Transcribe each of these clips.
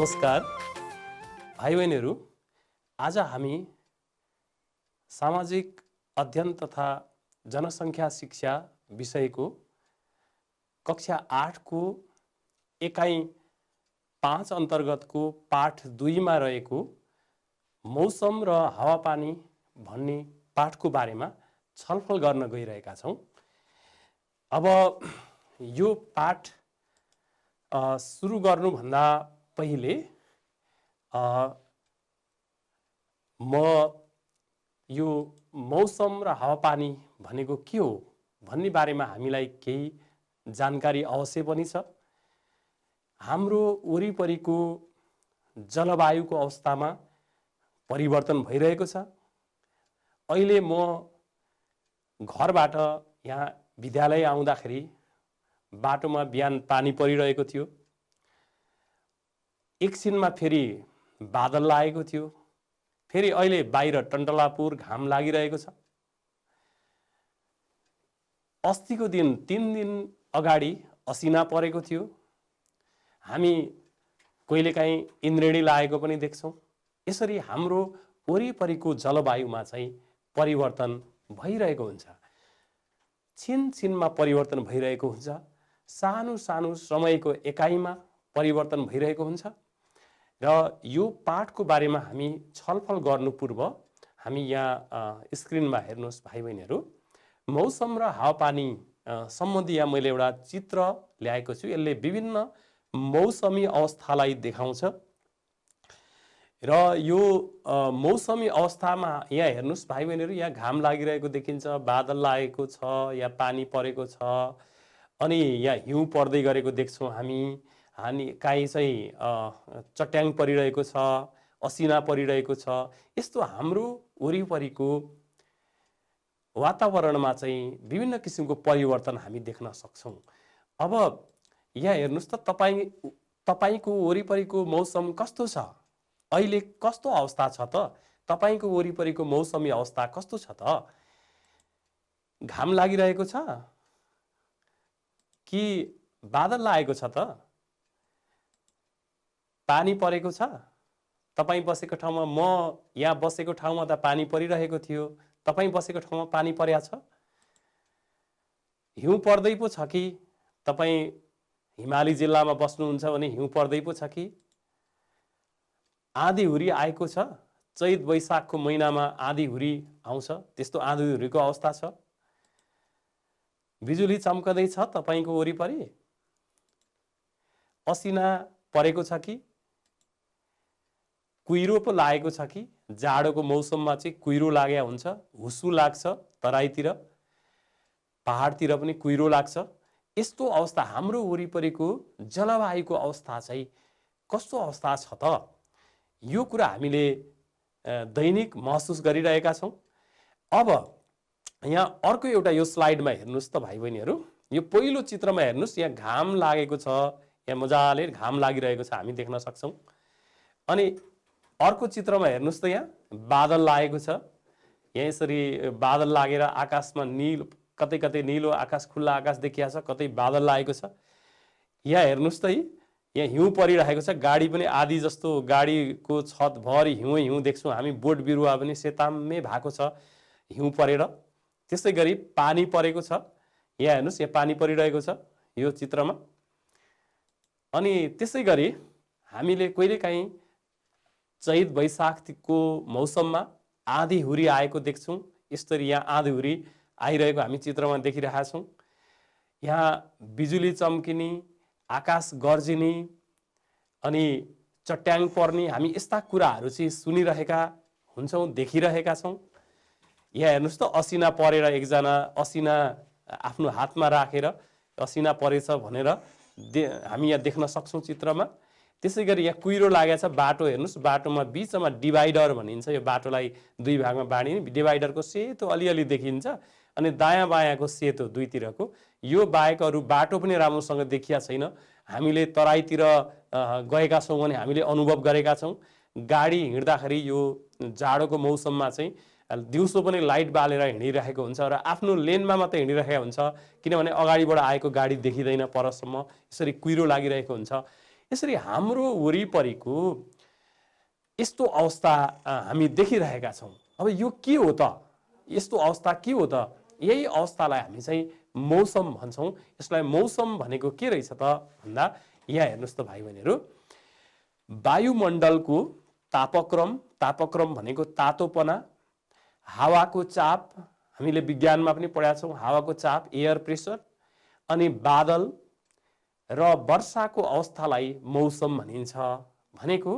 नमस्कार भाइ बहिनीहरू, आज हामी सामाजिक अध्ययन तथा जनसङ्ख्या शिक्षा विषयको कक्षा 8 को एकाइ 5 अन्तर्गतको पाठ 2 मा रहेको मौसम र हावापानी भन्ने पाठको बारेमा छलफल गर्न गइरहेका छौं। अब यो पाठ सुरु गर्नुभन्दा पहिले म यो मौसम र हावापानी भनेको के हो भन्ने बारेमा हामीलाई केही जानकारी अवश्य पनि छ। हाम्रो वरिपरिको जलवायुको अवस्थामा परिवर्तन भइरहेको छ। अहिले म घरबाट यहाँ विद्यालय आउँदाखेरि बाटोमा बिहान पानी परिरहेको थियो, एकछिनमा फेरि बादल लागेको थियो, फेरि अहिले बाहिर टन्टलापुर घाम लागिरहेको छ। अस्तिको दिन 3 दिन अगाडि असिना परेको थियो। हामी कहिलेकाहीँ इन्द्रेणी लागेको पनि देख्छौं। यसरी हाम्रो वरिपरिको जलवायुमा चाहिँ परिवर्तन भइरहेको हुन्छ। छिनछिनमा परिवर्तन भइरहेको हुन्छ। सानो सानो समयको एकाइमा परिवर्तन भइरहेको हुन्छ। र यो पाठको बारेमा हामी छलफल गर्नु पूर्व हामी यहाँ स्क्रिनमा हेर्नुहोस् भाइ बहिनीहरू, मौसम र हावापानी सम्बन्धी यहाँ मैले एउटा चित्र ल्याएको छु। यसले विभिन्न मौसमी अवस्थालाई देखाउँछ। र यो मौसमी अवस्थामा यहाँ हेर्नुहोस् भाइ बहिनीहरू, यहाँ घाम लागिरहेको देखिन्छ, बादल लागेको छ, यहाँ पानी परेको छ, अनि यहाँ हिउँ पर्दै गरेको देख्छौँ हामी काहीँ चाहिँ चट्याङ परिरहेको छ, असिना परिरहेको छ। यस्तो हाम्रो वरिपरिको वातावरणमा चाहिँ विभिन्न किसिमको परिवर्तन हामी देख्न सक्छौं। अब यहाँ हेर्नुहोस् त, तपाईको वरिपरिको मौसम कस्तो छ? अहिले कस्तो अवस्था छ त? तपाईको वरिपरिको मौसमी अवस्था कस्तो छ त? घाम लागिरहेको छ कि बादल लागेको छ त? पानी परेको छ? तपाई बसेको ठाउँमा, म यहाँ बसेको ठाउँमा त पानी परिरहेको थियो, तपाई बसेको ठाउँमा पानी पर्या छ? हिउँ पर्दै पो छ कि? तपाई हिमाली जिल्लामा बस्नुहुन्छ भने हिउँ पर्दै पो छ कि? आँधी हुरी आएको छ? चैत वैशाखको महिनामा आँधी हुरी आउँछ, त्यस्तो आँधी हुरीको अवस्था छ? बिजुली चम्कदै छ तपाईको वरिपरि? असिना परेको छ कि? कुहिरो पो लागेको छ कि? जाडोको मौसममा चाहिँ कुहिरो लाग्या हुन्छ, हुस्सु लाग्छ, तराईतिर पहाडतिर पनि कुहिरो लाग्छ। यस्तो अवस्था हाम्रो वरिपरिको जलवायुको अवस्था चाहिँ कस्तो अवस्था छ त? यो कुरा हामीले दैनिक महसुस गरिरहेका छौं। अब यहाँ अर्को एउटा यो स्लाइडमा हेर्नुहोस् त भाइ बहिनीहरू, यो पहिलो चित्रमा हेर्नुहोस्, यहाँ घाम लागेको छ, यहाँ मजाले घाम लागिरहेको छ हामी देख्न सक्छौं। अनि अर्को चित्रमा हेर्नुहोस् त, यहाँ बादल लागेको छ। यहाँ यसरी बादल लागेर आकाशमा नीलो, कतै कतै नीलो आकाश, खुल्ला आकाश देखिया छ, कतै बादल लागेको छ। यहाँ हेर्नुहोस् त, यहाँ हिउँ परिरहेको छ। गाडी पनि आधी जस्तो गाडीको छत भरि हिउँ देख्छौँ हामी। बोट बिरुवा पनि सेताम्मे भएको छ हिउँ परेर। त्यसै गरी पानी परेको छ। यहाँ हेर्नुहोस्, यहाँ पानी परिरहेको छ यो चित्रमा। अनि त्यसै गरी हामीले कहिलेकाहीँ चैत वैशाखको मौसममा आँधी हुरी आएको देख्छौँ। यसरी यहाँ आँधी हुरी आइरहेको हामी चित्रमा देखिरहेका छौँ। यहाँ बिजुली चम्किने, आकाश गर्जिने, अनि चट्याङ पर्ने, हामी यस्ता कुराहरू चाहिँ सुनिरहेका हुन्छौँ, देखिरहेका छौँ। यहाँ हेर्नुहोस् त, असिना परेर एकजना असिना आफ्नो हातमा राखेर असिना परेछ भनेर हामी यहाँ देख्न सक्छौँ चित्रमा। त्यसै गरी यहाँ कुहिरो लागेको छ। बाटो हेर्नुहोस्, बाटोमा बीचमा डिभाइडर भनिन्छ। यो बाटोलाई 2 भागमा बाँडिने डिभाइडरको सेतो अलिअलि देखिन्छ, अनि दायाँ बायाँको सेतो दुईतिरको। यो बाहेक अरू बाटो पनि राम्रोसँग देखिया छैन। हामीले तराईतिर गएका छौँ भने हामीले अनुभव गरेका छौँ। गाडी हिँड्दाखेरि यो जाडोको मौसममा चाहिँ दिउँसो पनि लाइट बालेर हिँडिरहेको हुन्छ र आफ्नो लेनमा मात्रै हिँडिरहेको हुन्छ, किनभने अगाडिबाट आएको गाडी देखिँदैन परसम्म, यसरी कुहिरो लागिरहेको हुन्छ। यसरी हाम्रो वरिपरिको यस्तो अवस्था हामी देखिरहेका छौँ। अब यो के हो त? यस्तो अवस्था के हो त? यही अवस्थालाई हामी चाहिँ मौसम भन्छौँ। यसलाई मौसम भनेको के रहेछ त भन्दा यहाँ हेर्नुहोस् त भाइ बहिनीहरू, वायुमण्डलको तापक्रम भनेको तातोपना, हावाको चाप, हामीले विज्ञानमा पनि पढाएको छौँ, हावाको चाप, एयर प्रेसर, अनि बादल र वर्षाको अवस्थालाई मौसम भनिन्छ। भनेको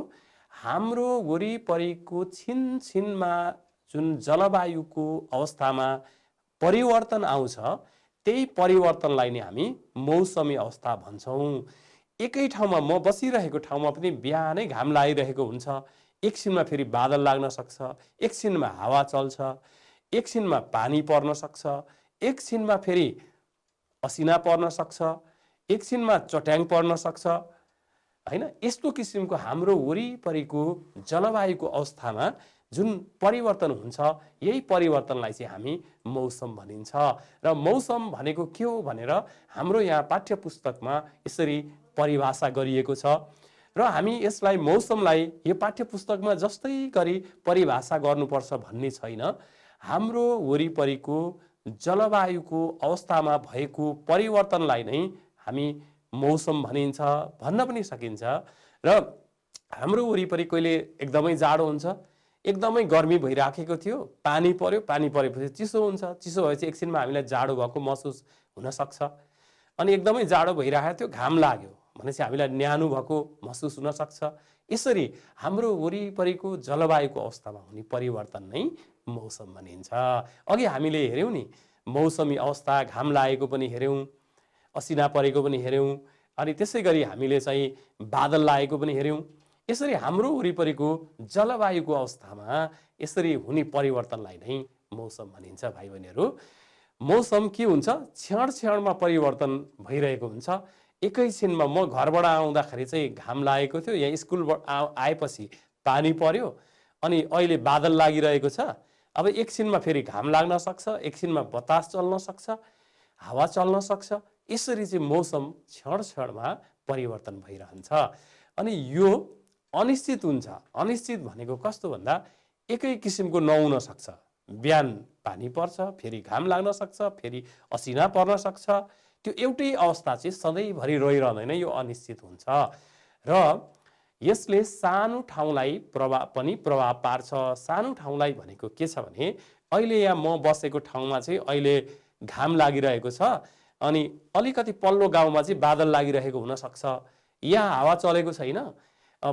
हाम्रो वरिपरिको छिनछिनमा जुन जलवायुको अवस्थामा परिवर्तन आउँछ, त्यही परिवर्तनलाई नै हामी मौसमी अवस्था भन्छौँ। एकै ठाउँमा म बसिरहेको ठाउँमा पनि बिहानै घाम लागिरहेको हुन्छ, एकछिनमा फेरि बादल लाग्न सक्छ, एकछिनमा हावा चल्छ, एकछिनमा पानी पर्न सक्छ, एकछिनमा फेरि असिना पर्न सक्छ, एकछिनमा चट्याङ पर्न सक्छ, हैन? यस्तो किसिमको हाम्रो वरिपरिको जलवायुको अवस्थामा जुन परिवर्तन हुन्छ, यही परिवर्तनलाई चाहिँ हामी मौसम भनिन्छ। र मौसम भनेको के हो भनेर हाम्रो यहाँ पाठ्यपुस्तकमा यसरी परिभाषा गरिएको छ। र हामी यसलाई मौसमलाई यो पाठ्यपुस्तकमा जस्तै गरी परिभाषा गर्नुपर्छ भन्ने छैन। हाम्रो वरिपरिको जलवायुको अवस्थामा भएको परिवर्तनलाई नै हामी मौसम भनिन्छ, भन्न पनि सकिन्छ। र हाम्रो वरिपरि कहिले एकदमै जाडो हुन्छ, एकदमै गर्मी भइराखेको थियो, पानी पर्यो, पानी परेपछि चिसो हुन्छ, चिसो भएपछि एकछिनमा हामीलाई जाडो भएको महसुस हुन सक्छ। अनि एकदमै जाडो भइरहेको थियो, घाम लाग्यो भनेपछि हामीलाई न्यानो भएको महसुस हुन सक्छ। यसरी हाम्रो वरिपरिको जलवायुको अवस्थामा हुने परिवर्तन नै मौसम भनिन्छ। अघि हामीले हेर्यौँ नि, मौसमी अवस्था, घाम लागेको पनि हेर्यौँ, असिना परेको पनि हेर्यौँ, अनि त्यसै गरी हामीले चाहिँ बादल लागेको पनि हेर्यौँ। यसरी हाम्रो वरिपरिको जलवायुको अवस्थामा यसरी हुने परिवर्तनलाई नै मौसम भनिन्छ। भाइ बहिनीहरू, मौसम के हुन्छ? क्षण क्षणमा परिवर्तन भइरहेको हुन्छ। एकैछिनमा म घरबाट आउँदाखेरि चाहिँ घाम लागेको थियो, यहाँ स्कुलबाट आएपछि पानी पर्यो, अनि अहिले बादल लागिरहेको छ। अब एकछिनमा फेरि घाम लाग्न सक्छ, एकछिनमा बतास चल्न सक्छ, हावा चल्न सक्छ। यसरी चाहिँ मौसम क्षण क्षणमा परिवर्तन भइरहन्छ। अनि यो अनिश्चित हुन्छ। अनिश्चित भनेको कस्तो भन्दा एकै किसिमको नहुन सक्छ। बिहान पानी पर्छ, फेरि घाम लाग्न सक्छ, फेरि असिना पर्न सक्छ। त्यो एउटै अवस्था चाहिँ सधैँभरि रहिरहँदैन, यो अनिश्चित हुन्छ। र यसले सानो ठाउँलाई पनि प्रभाव पार्छ। सानो ठाउँलाई भनेको के छ भने, अहिले यहाँ म बसेको ठाउँमा चाहिँ अहिले घाम लागिरहेको छ, अनि अलिकति पल्लो गाउँमा चाहिँ बादल लागिरहेको हुनसक्छ। यहाँ हावा चलेको छैन,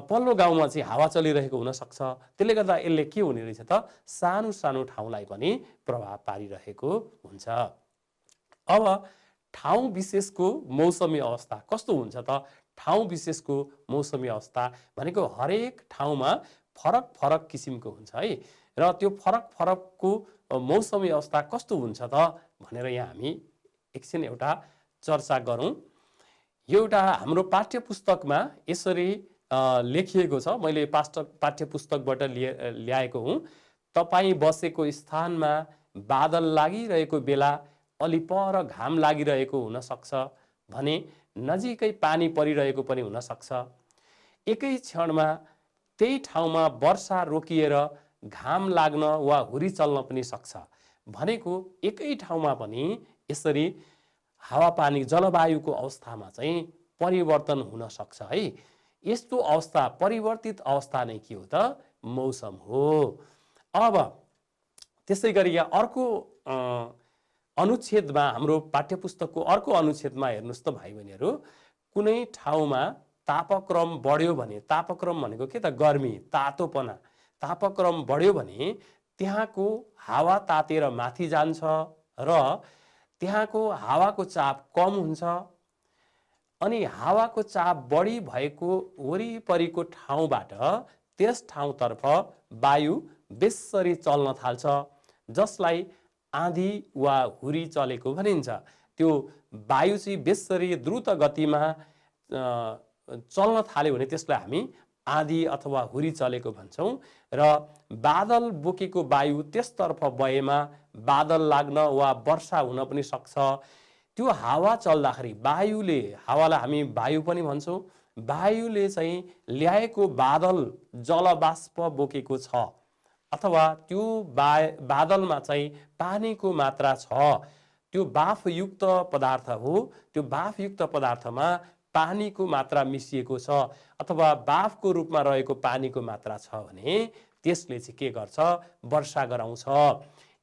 पल्लो गाउँमा चाहिँ हावा चलिरहेको हुनसक्छ। त्यसले गर्दा यसले के हुने रहेछ त, सानो सानो ठाउँलाई पनि प्रभाव पारिरहेको हुन्छ। अब ठाउँ विशेषको मौसमी अवस्था कस्तो हुन्छ त? ठाउँ विशेषको मौसमी अवस्था भनेको हरेक ठाउँमा फरक फरक किसिमको हुन्छ है। र त्यो फरक फरकको मौसमी अवस्था कस्तो हुन्छ त भनेर यहाँ हामी एकछिन एउटा चर्चा गरौँ। यो एउटा हाम्रो पाठ्यपुस्तकमा यसरी लेखिएको छ, मैले पाठ्यपुस्तकबाट ल्याएको हुँ। तपाईँ बसेको स्थानमा बादल लागिरहेको बेला अलि पर घाम लागिरहेको हुनसक्छ भने नजिकै पानी परिरहेको पनि हुनसक्छ। एकै क्षणमा त्यही ठाउँमा वर्षा रोकिएर घाम लाग्न वा हुरी चल्न पनि सक्छ। भनेको एकै ठाउँमा पनि यसरी हावापानी जलवायुको अवस्थामा चाहिँ परिवर्तन हुन सक्छ है। यस्तो अवस्था, परिवर्तित अवस्था नै के हो त? मौसम हो। अब त्यसै गरी यहाँ अर्को अनुच्छेदमा, हाम्रो पाठ्यपुस्तकको अर्को अनुच्छेदमा हेर्नुहोस् त भाइ बहिनीहरू, कुनै ठाउँमा तापक्रम बढ्यो भने, तापक्रम भनेको के त? गर्मी, तातोपना। तापक्रम बढ्यो भने त्यहाँको हावा तातेर माथि जान्छ र त्यहाँको हावाको चाप कम हुन्छ। अनि हावाको चाप बढी भएको वरिपरिको ठाउँबाट त्यस ठाउँतर्फ वायु बेसरी चल्न थाल्छ, जसलाई आँधी वा हुरी चलेको भनिन्छ। त्यो वायु चाहिँ बेसरी द्रुत गतिमा चल्न थाल्यो भने त्यसलाई हामी आँधी अथवा हुरी चलेको भन्छौँ। र बादल बोकेको वायु त्यसतर्फ गएमा बादल लाग्न वा वर्षा हुन पनि सक्छ। त्यो हावा चल्दाखेरि वायुले, हावालाई हामी वायु पनि भन्छौँ, वायुले चाहिँ ल्याएको बादल जलबाष्प बोकेको छ अथवा त्यो बादलमा चाहिँ पानीको मात्रा छ, त्यो बाफयुक्त पदार्थ हो, त्यो बाफयुक्त पदार्थमा पानीको मात्रा मिसिएको छ अथवा बाफको रूपमा रहेको पानीको मात्रा छ भने त्यसले चाहिँ के गर्छ, वर्षा गराउँछ।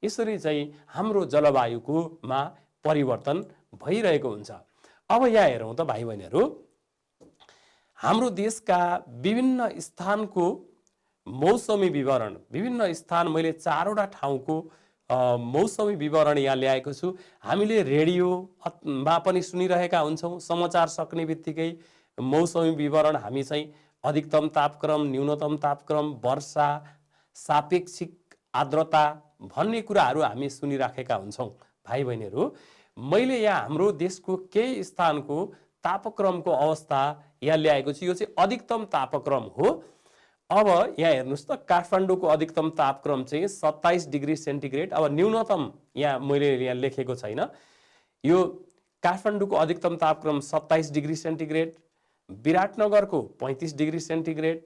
यसरी चाहिँ हाम्रो जलवायुकोमा परिवर्तन भइरहेको हुन्छ। अब यहाँ हेरौँ त भाइ बहिनीहरू, हाम्रो देशका विभिन्न स्थानको मौसमी विवरण, विभिन्न स्थान मैले 4वटा ठाउँको मौसमी विवरण यहाँ ल्याएको छु। हामीले रेडियोमा पनि सुनिरहेका हुन्छौँ, समाचार सक्ने बित्तिकै मौसमी विवरण हामी चाहिँ अधिकतम तापक्रम, न्यूनतम तापक्रम, वर्षा, सापेक्षिक आर्द्रता भन्ने कुराहरू हामी सुनिराखेका हुन्छौँ। भाइ बहिनीहरू, मैले यहाँ हाम्रो देशको केही स्थानको तापक्रमको अवस्था यहाँ ल्याएको छु। यो चाहिँ अधिकतम तापक्रम हो। अब यहाँ हेर्नुहोस् त, काठमाडौँको अधिकतम तापक्रम चाहिँ 27 डिग्री सेन्टिग्रेड। अब न्यूनतम यहाँ मैले यहाँ लेखेको छैन। यो काठमाडौँको अधिकतम तापक्रम 27 डिग्री सेन्टिग्रेड, विराटनगरको 35 डिग्री सेन्टिग्रेड,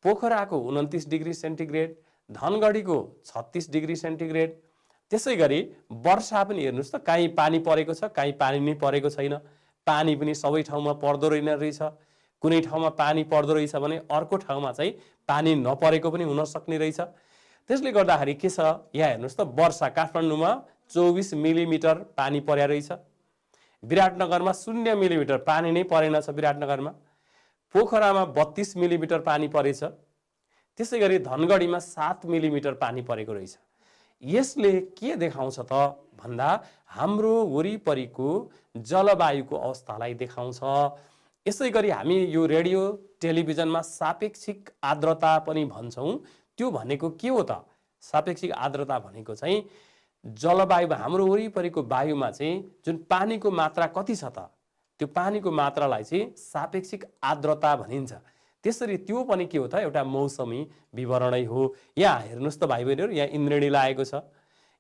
पोखराको 29 डिग्री सेन्टिग्रेड, धनगढीको 36 डिग्री सेन्टिग्रेड। त्यसै गरी वर्षा पनि हेर्नुहोस् त, काहीँ पानी परेको छ, काहीँ पानी नै परेको छैन। पानी पनि सबै ठाउँमा पर्दो रहेछ। कुनै ठाउँमा पानी पर्दो रहेछ भने अर्को ठाउँमा चाहिँ पानी नपरेको पनि हुन सक्ने रहेछ। त्यसले गर्दाखेरि के छ, यहाँ हेर्नुहोस् त, वर्षा काठमाडौँमा 24 मिलिमिटर पानी पर्या रहेछ, विराटनगरमा 0 मिलिमिटर पानी नै परेन छ विराटनगरमा, पोखरामा 32 मिलिमिटर पानी परेछ, त्यसै गरी धनगढीमा 7 मिलिमिटर पानी परेको रहेछ। यसले के देखाउँछ त भन्दा हाम्रो वरिपरिको जलवायुको अवस्थालाई देखाउँछ। यसै गरी हामी यो रेडियो टेलिभिजनमा सापेक्षिक आर्द्रता पनि भन्छौँ। त्यो भनेको के हो त? सापेक्षिक आर्द्रता भनेको चाहिँ जलवायुमा हाम्रो वरिपरिको वायुमा चाहिँ जुन पानीको मात्रा कति छ त, त्यो पानीको मात्रालाई चाहिँ सापेक्षिक आर्द्रता भनिन्छ। त्यसरी त्यो पनि के हो त, एउटा मौसमी विवरणै हो। यहाँ हेर्नुहोस् त भाइ बहिनीहरू, यहाँ इन्द्रेणी लागेको छ,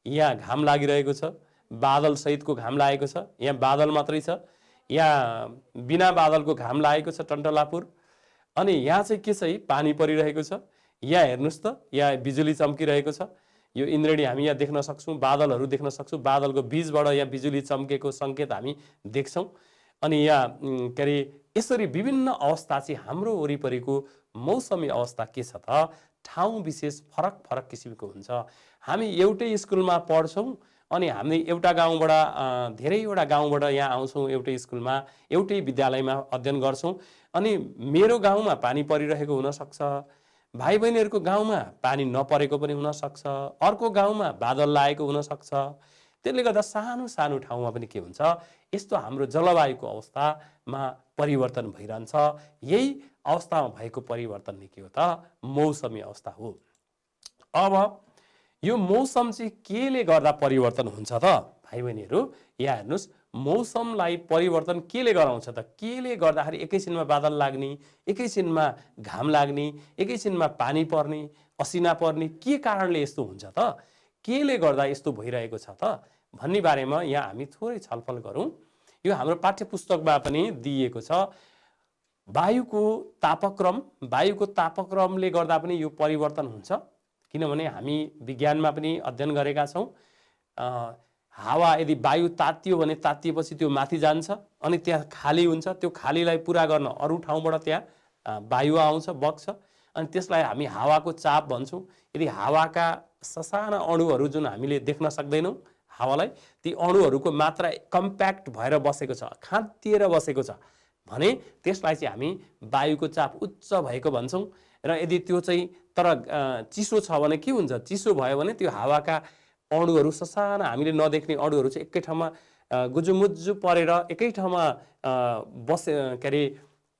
यहाँ घाम लागिरहेको छ, बादल सहितको घाम लागेको छ, यहाँ बादल मात्रै छ, यहाँ बिना बादलको घाम लागेको छ टन्टलापुर, अनि यहाँ चाहिँ के छ, पानी परिरहेको छ। यहाँ हेर्नुहोस् त, यहाँ बिजुली चम्किरहेको छ। यो इन्द्रेणी हामी यहाँ देख्न सक्छौँ, बादलहरू देख्न सक्छौँ, बादलको बीचबाट यहाँ बिजुली चम्केको सङ्केत हामी देख्छौँ। अनि यहाँ के अरे यसरी विभिन्न अवस्था चाहिँ हाम्रो वरिपरिको मौसमी अवस्था के छ त, ठाउँ विशेष फरक फरक किसिमको हुन्छ। हामी एउटै स्कुलमा पढ्छौँ अनि हामी एउटा गाउँबाट धेरैवटा गाउँबाट यहाँ आउँछौँ, एउटै स्कुलमा एउटै विद्यालयमा अध्ययन गर्छौँ। अनि मेरो गाउँमा पानी परिरहेको हुनसक्छ, भाइ बहिनीहरूको गाउँमा पानी नपरेको पनि हुनसक्छ, अर्को गाउँमा बादल लागेको हुनसक्छ। त्यसले गर्दा सानो सानो ठाउँमा पनि के हुन्छ, यस्तो हाम्रो जलवायुको अवस्थामा परिवर्तन भइरहन्छ। यही अवस्थामा भएको परिवर्तन नै के हो त, मौसमी अवस्था हो। अब यो मौसम चाहिँ केले गर्दा परिवर्तन हुन्छ त भाइ बहिनीहरू? यहाँ हेर्नुहोस्, मौसमलाई परिवर्तन केले गराउँछ त? केले गर्दाखेरि एकैछिनमा बादल लाग्ने, एकैछिनमा घाम लाग्ने, एकैछिनमा पानी पर्ने, असिना पर्ने, के कारणले यस्तो हुन्छ त? केले गर्दा यस्तो भइरहेको छ त भन्ने बारेमा यहाँ हामी थोरै छलफल गरौँ। यो हाम्रो पाठ्यपुस्तकमा पनि दिइएको छ। वायुको तापक्रमले गर्दा पनि यो परिवर्तन हुन्छ। किनभने हामी विज्ञानमा पनि अध्ययन गरेका छौँ, हावा यदि वायु तातियो भने तातिएपछि त्यो माथि जान्छ अनि त्यहाँ खाली हुन्छ। त्यो खालीलाई पुरा गर्न अरू ठाउँबाट त्यहाँ वायु आउँछ, बग्छ, अनि त्यसलाई हामी हावाको चाप भन्छौँ। यदि हावाका ससाना अणुहरू जुन हामीले देख्न सक्दैनौँ हावालाई, ती अणुहरूको मात्रा कम्प्याक्ट भएर बसेको छ, खाँतिएर बसेको छ भने त्यसलाई चाहिँ हामी वायुको चाप उच्च भएको भन्छौँ। र यदि त्यो चाहिँ तर चिसो छ भने के हुन्छ, चिसो भयो भने त्यो हावाका अणुहरू ससाना हामीले नदेख्ने अणुहरू चाहिँ एकै ठाउँमा गुजुमुज्जु परेर एकै ठाउँमा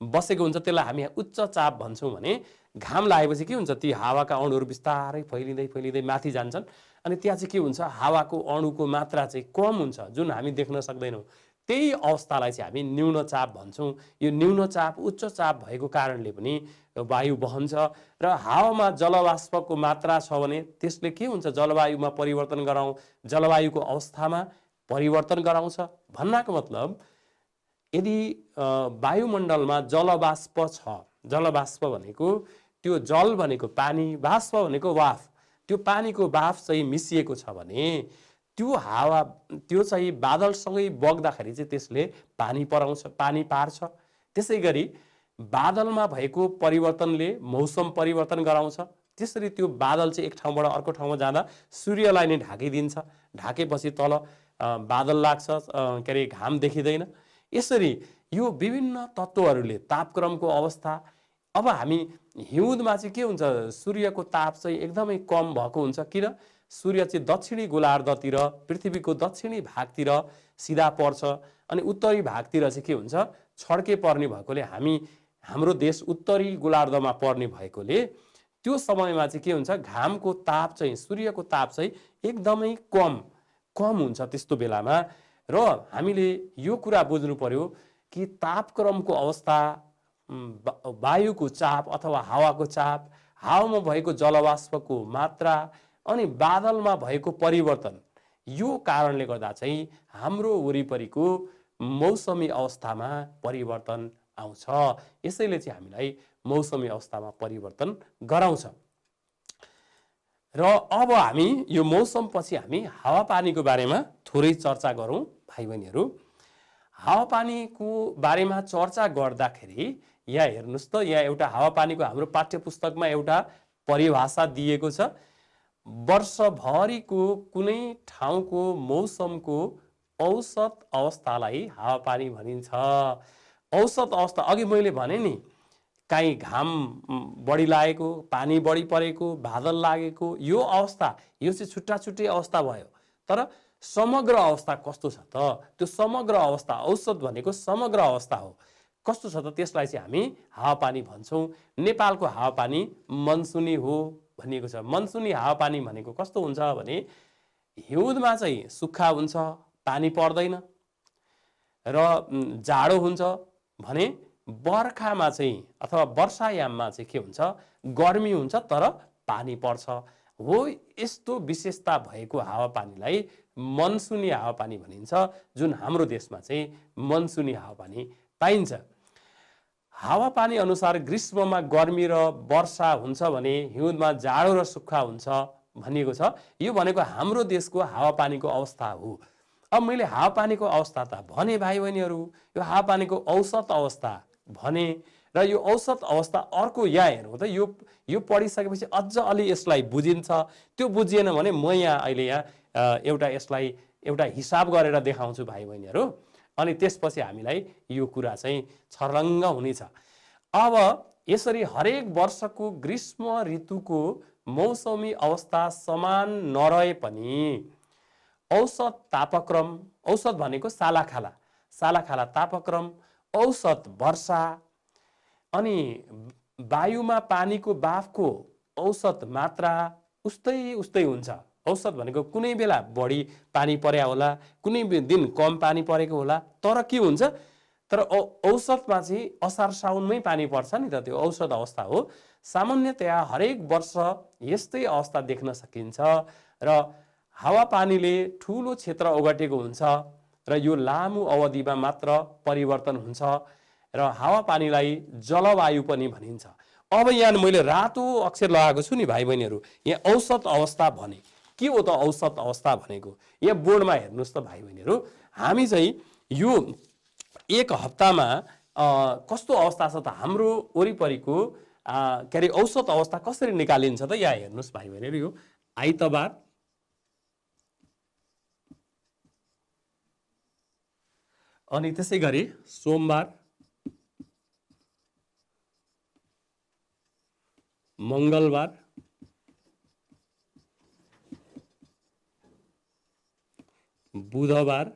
बसेको हुन्छ। त्यसलाई हामी उच्च चाप भन्छौँ। भने घाम लागेपछि के हुन्छ, ती हावाका अणुहरू बिस्तारै फैलिँदै माथि जान्छन् अनि त्यहाँ चाहिँ के हुन्छ, हावाको अणुको मात्रा चाहिँ कम हुन्छ जुन हामी देख्न सक्दैनौँ। त्यही अवस्थालाई चाहिँ हामी न्यून चाप भन्छौँ। यो न्यून चाप उच्च चाप भएको कारणले पनि वायु बहन्छ र हावामा जलवाष्पको मात्रा छ भने त्यसले के हुन्छ, जलवायुमा जलवायुको अवस्थामा परिवर्तन गराउँछ। भन्नको मतलब यदि वायुमण्डलमा जलबाष्प छ, जलबाष्प भनेको त्यो जल भनेको पानी, बाष्प भनेको वाफ, त्यो पानीको वाफ चाहिँ मिसिएको छ भने त्यो हावा त्यो चाहिँ बादलसँगै बग्दाखेरि चाहिँ त्यसले पानी पराउँछ, पानी पार्छ। त्यसै गरी बादलमा भएको परिवर्तनले मौसम परिवर्तन गराउँछ। त्यसरी त्यो बादल चाहिँ एक ठाउँबाट अर्को ठाउँमा जाँदा सूर्यलाई नै ढाकिदिन्छ, ढाकेपछि तल बादल लाग्छ, के अरे घाम देखिँदैन। यसरी यो विभिन्न तत्त्वहरूले तापक्रमको अवस्था, अब हामी हिउँदमा चाहिँ के हुन्छ, सूर्यको ताप चाहिँ एकदमै कम भएको हुन्छ। किन? सूर्य चाहिँ दक्षिणी गोलार्धतिर, पृथ्वीको दक्षिणी भागतिर सिधा पर्छ, अनि उत्तरी भागतिर चाहिँ के हुन्छ, छड्के पर्ने भएकोले हाम्रो देश उत्तरी गोलार्धमा पर्ने भएकोले त्यो समयमा चाहिँ के हुन्छ, घामको ताप चाहिँ, सूर्यको ताप चाहिँ एकदमै कम हुन्छ त्यस्तो बेलामा। र हामीले यो कुरा बुझ्नु पर्यो कि तापक्रमको अवस्था, वायुको चाप अथवा हावाको चाप, हावामा भएको जलवाष्पको मात्रा अनि बादलमा भएको परिवर्तन, यो कारणले गर्दा चाहिँ हाम्रो वरिपरिको मौसमी अवस्थामा परिवर्तन आउँछ। यसैले चाहिँ हामीलाई मौसमी अवस्थामा परिवर्तन गराउँछ। र अब हामी यो मौसम पछि हामी हावापानीको बारेमा थोरै चर्चा गरौँ भाइ बहिनीहरू। हावापानीको बारेमा चर्चा गर्दाखेरि यहाँ हेर्नुहोस् त, यहाँ एउटा हावापानीको हाम्रो पाठ्यपुस्तकमा एउटा परिभाषा दिएको छ। वर्षभरिको कुनै ठाउँको मौसमको औसत अवस्थालाई हावापानी भनिन्छ। औसत अवस्था अघि मैले भने नि, काहीँ घाम बढी लागेको, पानी बढी परेको, बादल लागेको, यो अवस्था, यो चाहिँ छुट्टा छुट्टै अवस्था भयो। तर समग्र अवस्था कस्तो छ त? त्यो समग्र अवस्था, औसत भनेको समग्र अवस्था हो। कस्तो छ त? त्यसलाई चाहिँ हामी हावापानी भन्छौँ। नेपालको हावापानी मनसुनी हो भनिएको छ। मनसुनी हावापानी भनेको कस्तो हुन्छ भने हिउँदमा चाहिँ सुक्खा हुन्छ, पानी पर्दैन र जाडो हुन्छ भने बर्खामा चाहिँ अथवा वर्षायाममा चाहिँ के हुन्छ, गर्मी हुन्छ तर पानी पर्छ हो। यस्तो विशेषता भएको हावापानीलाई मनसुनी हावापानी भनिन्छ, जुन हाम्रो देशमा चाहिँ मनसुनी हावापानी पाइन्छ। हावापानी अनुसार ग्रीष्ममा गर्मी र वर्षा हुन्छ भने हिउँदमा जाडो र सुक्खा हुन्छ भनिएको छ। यो भनेको हाम्रो देशको हावापानीको अवस्था हो। अब मैले हावापानीको अवस्था त भने भाइ बहिनीहरू, यो हावापानीको औसत अवस्था भने, र यो औसत अवस्था अर्को यहाँ हेर्नु त, यो पढिसकेपछि अझ अलि यसलाई बुझिन्छ। त्यो बुझिएन भने म यहाँ अहिले यसलाई एउटा हिसाब गरेर देखाउँछु भाइ बहिनीहरू, अनि त्यसपछि हामीलाई यो कुरा चाहिँ छर्लङ्ग हुनेछ। अब यसरी हरेक वर्षको ग्रीष्म ऋतुको मौसमी अवस्था समान नरहे पनि औसत तापक्रम, औसत भनेको सालाखाला तापक्रम, औसत वर्षा अनि वायुमा पानीको बाफको औसत मात्रा उस्तै हुन्छ। औसत भनेको कुनै बेला बढी पानी पर्या होला, कुनै दिन कम पानी परेको होला, तर के हुन्छ, तर औसतमा चाहिँ असार साउनमै पानी पर्छ नि त, त्यो औसत अवस्था हो। सामान्यतया हरेक वर्ष यस्तै अवस्था देख्न सकिन्छ र हावापानीले ठुलो क्षेत्र ओगटेको हुन्छ र यो लामो अवधिमा मात्र परिवर्तन हुन्छ र हावापानीलाई जलवायु पनि भनिन्छ। अब यहाँ मैले रातो अक्षर लगाएको छु नि भाइ बहिनीहरू, यहाँ औसत अवस्था भने के हो त? औसत अवस्था भनेको यहाँ बोर्डमा हेर्नुहोस् त भाइ बहिनीहरू, हामी चाहिँ यो एक हप्तामा कस्तो अवस्था छ त, हाम्रो वरिपरिको के अरे औसत अवस्था कसरी निकालिन्छ त? यहाँ हेर्नुहोस् भाइ बहिनीहरू, यो आइतबार, अनि त्यसै गरी सोमबार, मङ्गलबार, बुधबार,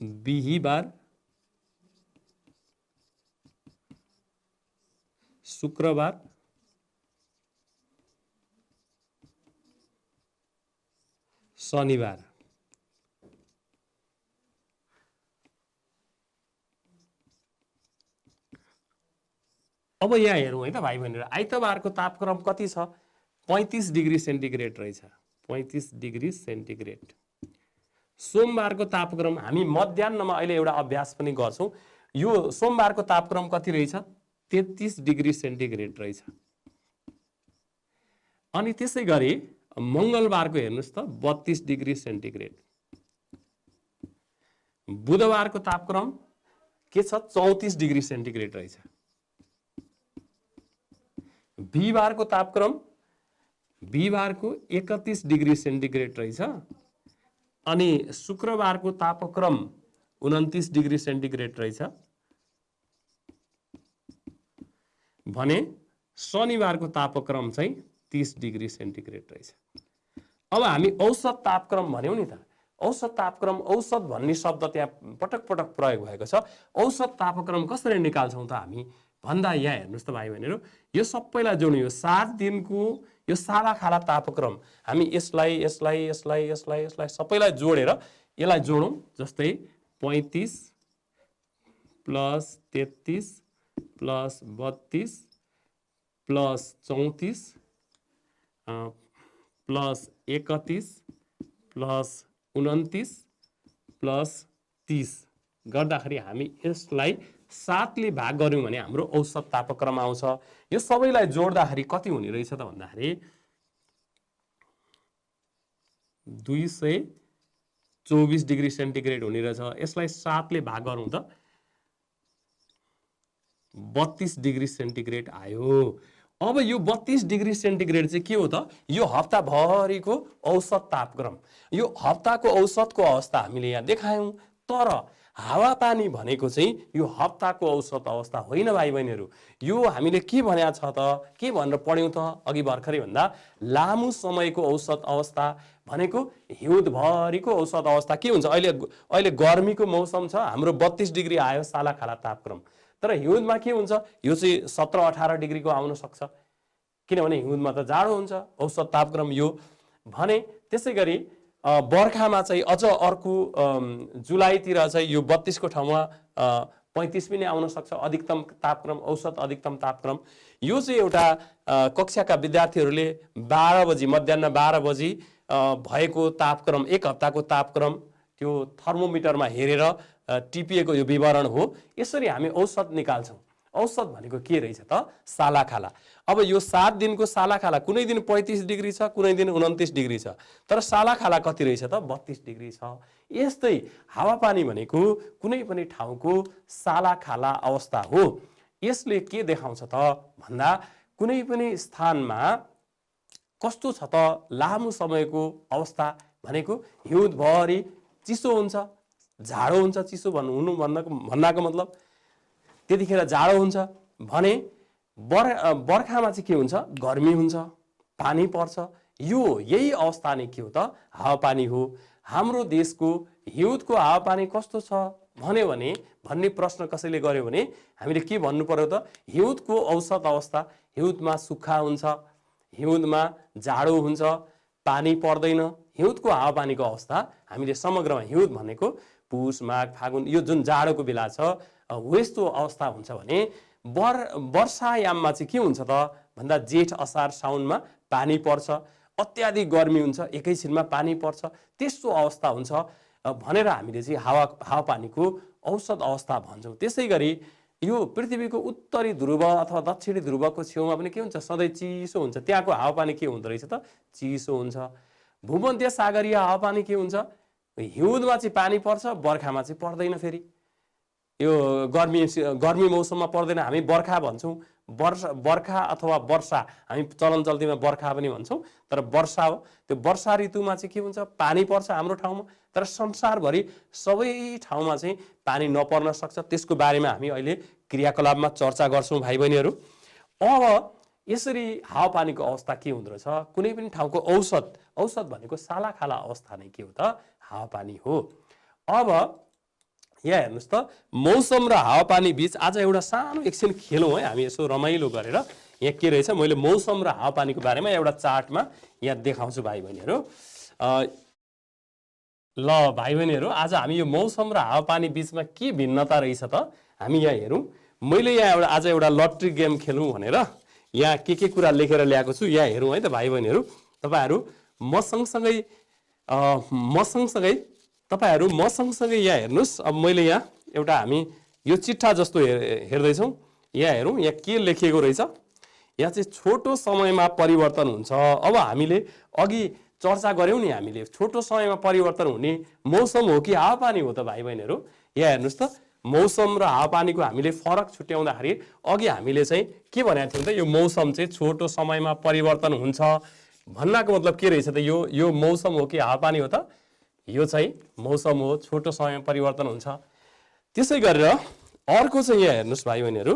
बिहीबार, शुक्रबार, शनिबार। अब यहाँ हेरौँ है त भाइ बहिनीहरू, आइतबारको तापक्रम कति छ? 35 डिग्री सेन्टिग्रेड रहेछ, 35 डिग्री सेन्टिग्रेड। सोमबारको तापक्रम हामी मध्याह्नमा अहिले एउटा अभ्यास पनि गर्छौं। यो सोमबारको तापक्रम कति रहेछ? 33 डिग्री सेन्टिग्रेड रहेछ। अनि त्यसै गरी मंगलबारको हेर्नुस् त 32 डिग्री सेन्टिग्रेड। बुधबारको तापक्रम के छ? 34 डिग्री सेन्टिग्रेड रहेछ। बिहीबारको तापक्रम 31 डिग्री सेन्टिग्रेड रहेछ। अनि शुक्रबारको तापक्रम 29 डिग्री सेन्टिग्रेड रहेछ भने शनिबारको तापक्रम चाहिँ 30 डिग्री सेन्टिग्रेड रहेछ। अब हामी औसत तापक्रम भन्यौं नि त। औसत तापक्रम, औसत भन्ने शब्द त्यहाँ पटक पटक प्रयोग भएको छ। औसत तापक्रम कसरी निकाल्छौं त हामी भन्दा यहाँ हेर्नुस् त भाइ बहिनीहरु, यो सबैलाई जोड्नु। यो 7 दिनको यो साला खाला तापक्रम हामी यसलाई यसलाई यसलाई यसलाई यसलाई सबैलाई जोडेर यसलाई जोडौं। जस्तै 35 plus 33 plus 32 plus 34 plus 31 plus 29 plus 30 गर्दाखेरि हामी यसलाई 7 ले भाग गर्यौं भने हाम्रो औसत तापक्रम आउँछ। यो सबैलाई जोड्दाखेरि कति हुने रहेछ त भन्दाखेरि 224 डिग्री सेन्टिग्रेड हुने रहेछ। यसलाई 7 ले भाग गरौं त 32 डिग्री सेन्टिग्रेड आयो। अब यो 32 डिग्री सेन्टिग्रेड चाहिँ के हो त? यो हप्ता भरिको औसत तापक्रम। यो हप्ताको औसतको अवस्था हामीले यहाँ देखायौं। तर हावापानी भनेको चाहिँ यो हप्ताको औसत अवस्था होइन भाइ बहिनीहरु। यो हामीले के भनेको छ त? के भनेर पढ्यौं त अघि भर्खरै भन्दा? लामो समयको औसत अवस्था भनेको हिउँदभरिको औसत अवस्था के हुन्छ? अहिले गर्मीको मौसम छ, हाम्रो 32 डिग्री आयो सालाखाला तापक्रम। तर हिउँदमा के हुन्छ? यो चाहिँ 17-18 डिग्रीको आउन सक्छ, किनभने हिउँदमा त जाडो हुन्छ। औसत तापक्रम यो भने। त्यसै गरी बर्खामा चाहिँ अझ अर्को जुलाईतिर चाहिँ यो 32 को ठाउँमा 35 पनि आउन सक्छ अधिकतम तापक्रम, औसत अधिकतम तापक्रम। यो चाहिँ एउटा कक्षाका विद्यार्थीहरूले 12 बजी मध्याह्न 12 बजी भएको तापक्रम, एक हप्ताको तापक्रम त्यो थर्मोमिटरमा हेरेर टिपिएको यो विवरण हो। यसरी हामी औसत निकाल्छौं। औसत भनेको के रहेछ त? सालाखाला। अब यो 7 दिनको सालाखाला कुनै दिन 35 डिग्री छ, कुनै दिन 29 डिग्री छ, तर सालाखाला कति रहेछ त? 32 डिग्री छ। यस्तै हावापानी भनेको कुनै पनि ठाउँको सालाखाला अवस्था हो। यसले के देखाउँछ त भन्दा कुनै पनि स्थानमा कस्तो छ त? लामो समयको अवस्था भनेको हिउँदभरि चिसो हुन्छ, जाडो हुन्छ। चिसो भन्नाको मतलब त्यतिखेर जाडो हुन्छ भने बर्खामा चाहिँ के हुन्छ? गर्मी हुन्छ, पानी पर्छ। यही अवस्था नै के हो त? हावापानी हो। हाम्रो देशको हिउँदको हावापानी कस्तो छ भन्ने प्रश्न कसैले गर्यो भने हामीले के भन्नु पर्यो त? हिउँदको औसत अवस्था, हिउँदमा सुक्खा हुन्छ, हिउँदमा जाडो हुन्छ, पानी पर्दैन। हिउँदको हावापानीको अवस्था हामीले समग्रमा हिउँद भनेको पुष माघ फागुन यो जुन जाडोको बेला छ हो यस्तो अवस्था हुन्छ भने वर्षायाममा चाहिँ के हुन्छ त भन्दा जेठ असार साउनमा पानी पर्छ, अत्याधिक गर्मी हुन्छ, एकैछिनमा पानी पर्छ, त्यस्तो अवस्था हुन्छ भनेर हामीले चाहिँ हावापानीको औसत अवस्था भन्छौं। त्यसै गरी यो पृथ्वीको उत्तरी ध्रुव अथवा दक्षिणी ध्रुवको छेउमा पनि के हुन्छ? सधैँ चिसो हुन्छ। त्यहाँको हावापानी के हुँदो रहेछ त? चिसो हुन्छ। भूमध्य सागरीय हावापानी के हुन्छ? हिउँदमा चाहिँ पानी पर्छ, बर्खामा चाहिँ पर्दैन। फेरि यो गर्मी मौसममा पर्दैन, हामी बर्खा भन्छौं। बर्खा अथवा वर्षा हामी चलन चल्तीमा बर्खा पनि भन्छौं, तर वर्षा हो। त्यो वर्षा ऋतुमा चाहिँ के हुन्छ? पानी पर्छ हाम्रो ठाउँमा, तर संसारभरि सबै ठाउँमा चाहिँ पानी नपर्न सक्छ। त्यसको बारेमा हामी अहिले क्रियाकलापमा चर्चा गर्छौं भाइ बहिनीहरु। अब यसरी हावापानीको अवस्था के हुँदो रहेछ? कुनै पनि ठाउँको औसत भनेको सालाखाला अवस्था नै के हो त? हावापानी हो। अब यहाँ हेर्नुस् त, मौसम र हावापानी बीच आज एउटा सानो एकछिन खेलौं है हामी, यसो रमाइलो गरेर। यहाँ के रहेछ? मैले मौसम र हावापानीको बारेमा एउटा चार्टमा यहाँ देखाउँछु भाइ बहिनीहरु। ल भाइ बहिनीहरु, आज हामी यो मौसम र हावापानी बीचमा के भिन्नता रहेछ त हामी यहाँ हेरौं। मैले यहाँ आज एउटा लटरी गेम खेलौं भनेर यहाँ के कुरा लेखेर ल्याएको छु, यहाँ हेरौं है त भाइ बहिनीहरु। तपाईहरु म सँगसँगै तपाईहरु म सँगसँगै यहाँ हेर्नुस्। अब मैले यहाँ एउटा हामी यो चिट्ठा जस्तो हेर्दैछौँ। यहाँ हेरौँ यहाँ के लेखिएको रहेछ। यहाँ चाहिँ छोटो समयमा परिवर्तन हुन्छ। अब हामीले अघि चर्चा गर्यौं नि, हामीले छोटो समयमा परिवर्तन हुने मौसम हो कि हावापानी हो त भाइ बहिनीहरू? यहाँ हेर्नुस् त, मौसम र हावापानीको हामीले फरक छुट्याउँदाखेरि अघि हामीले चाहिँ के भनेको थियौँ त, यो मौसम चाहिँ छोटो समयमा परिवर्तन हुन्छ भन्नाको मतलब के रहेछ त? यो मौसम हो कि हावापानी हो त? यो चाहिँ मौसम हो, छोटो समयमा परिवर्तन हुन्छ। त्यसै गरेर अर्को चाहिँ यहाँ हेर्नुस् भाइ बहिनीहरू।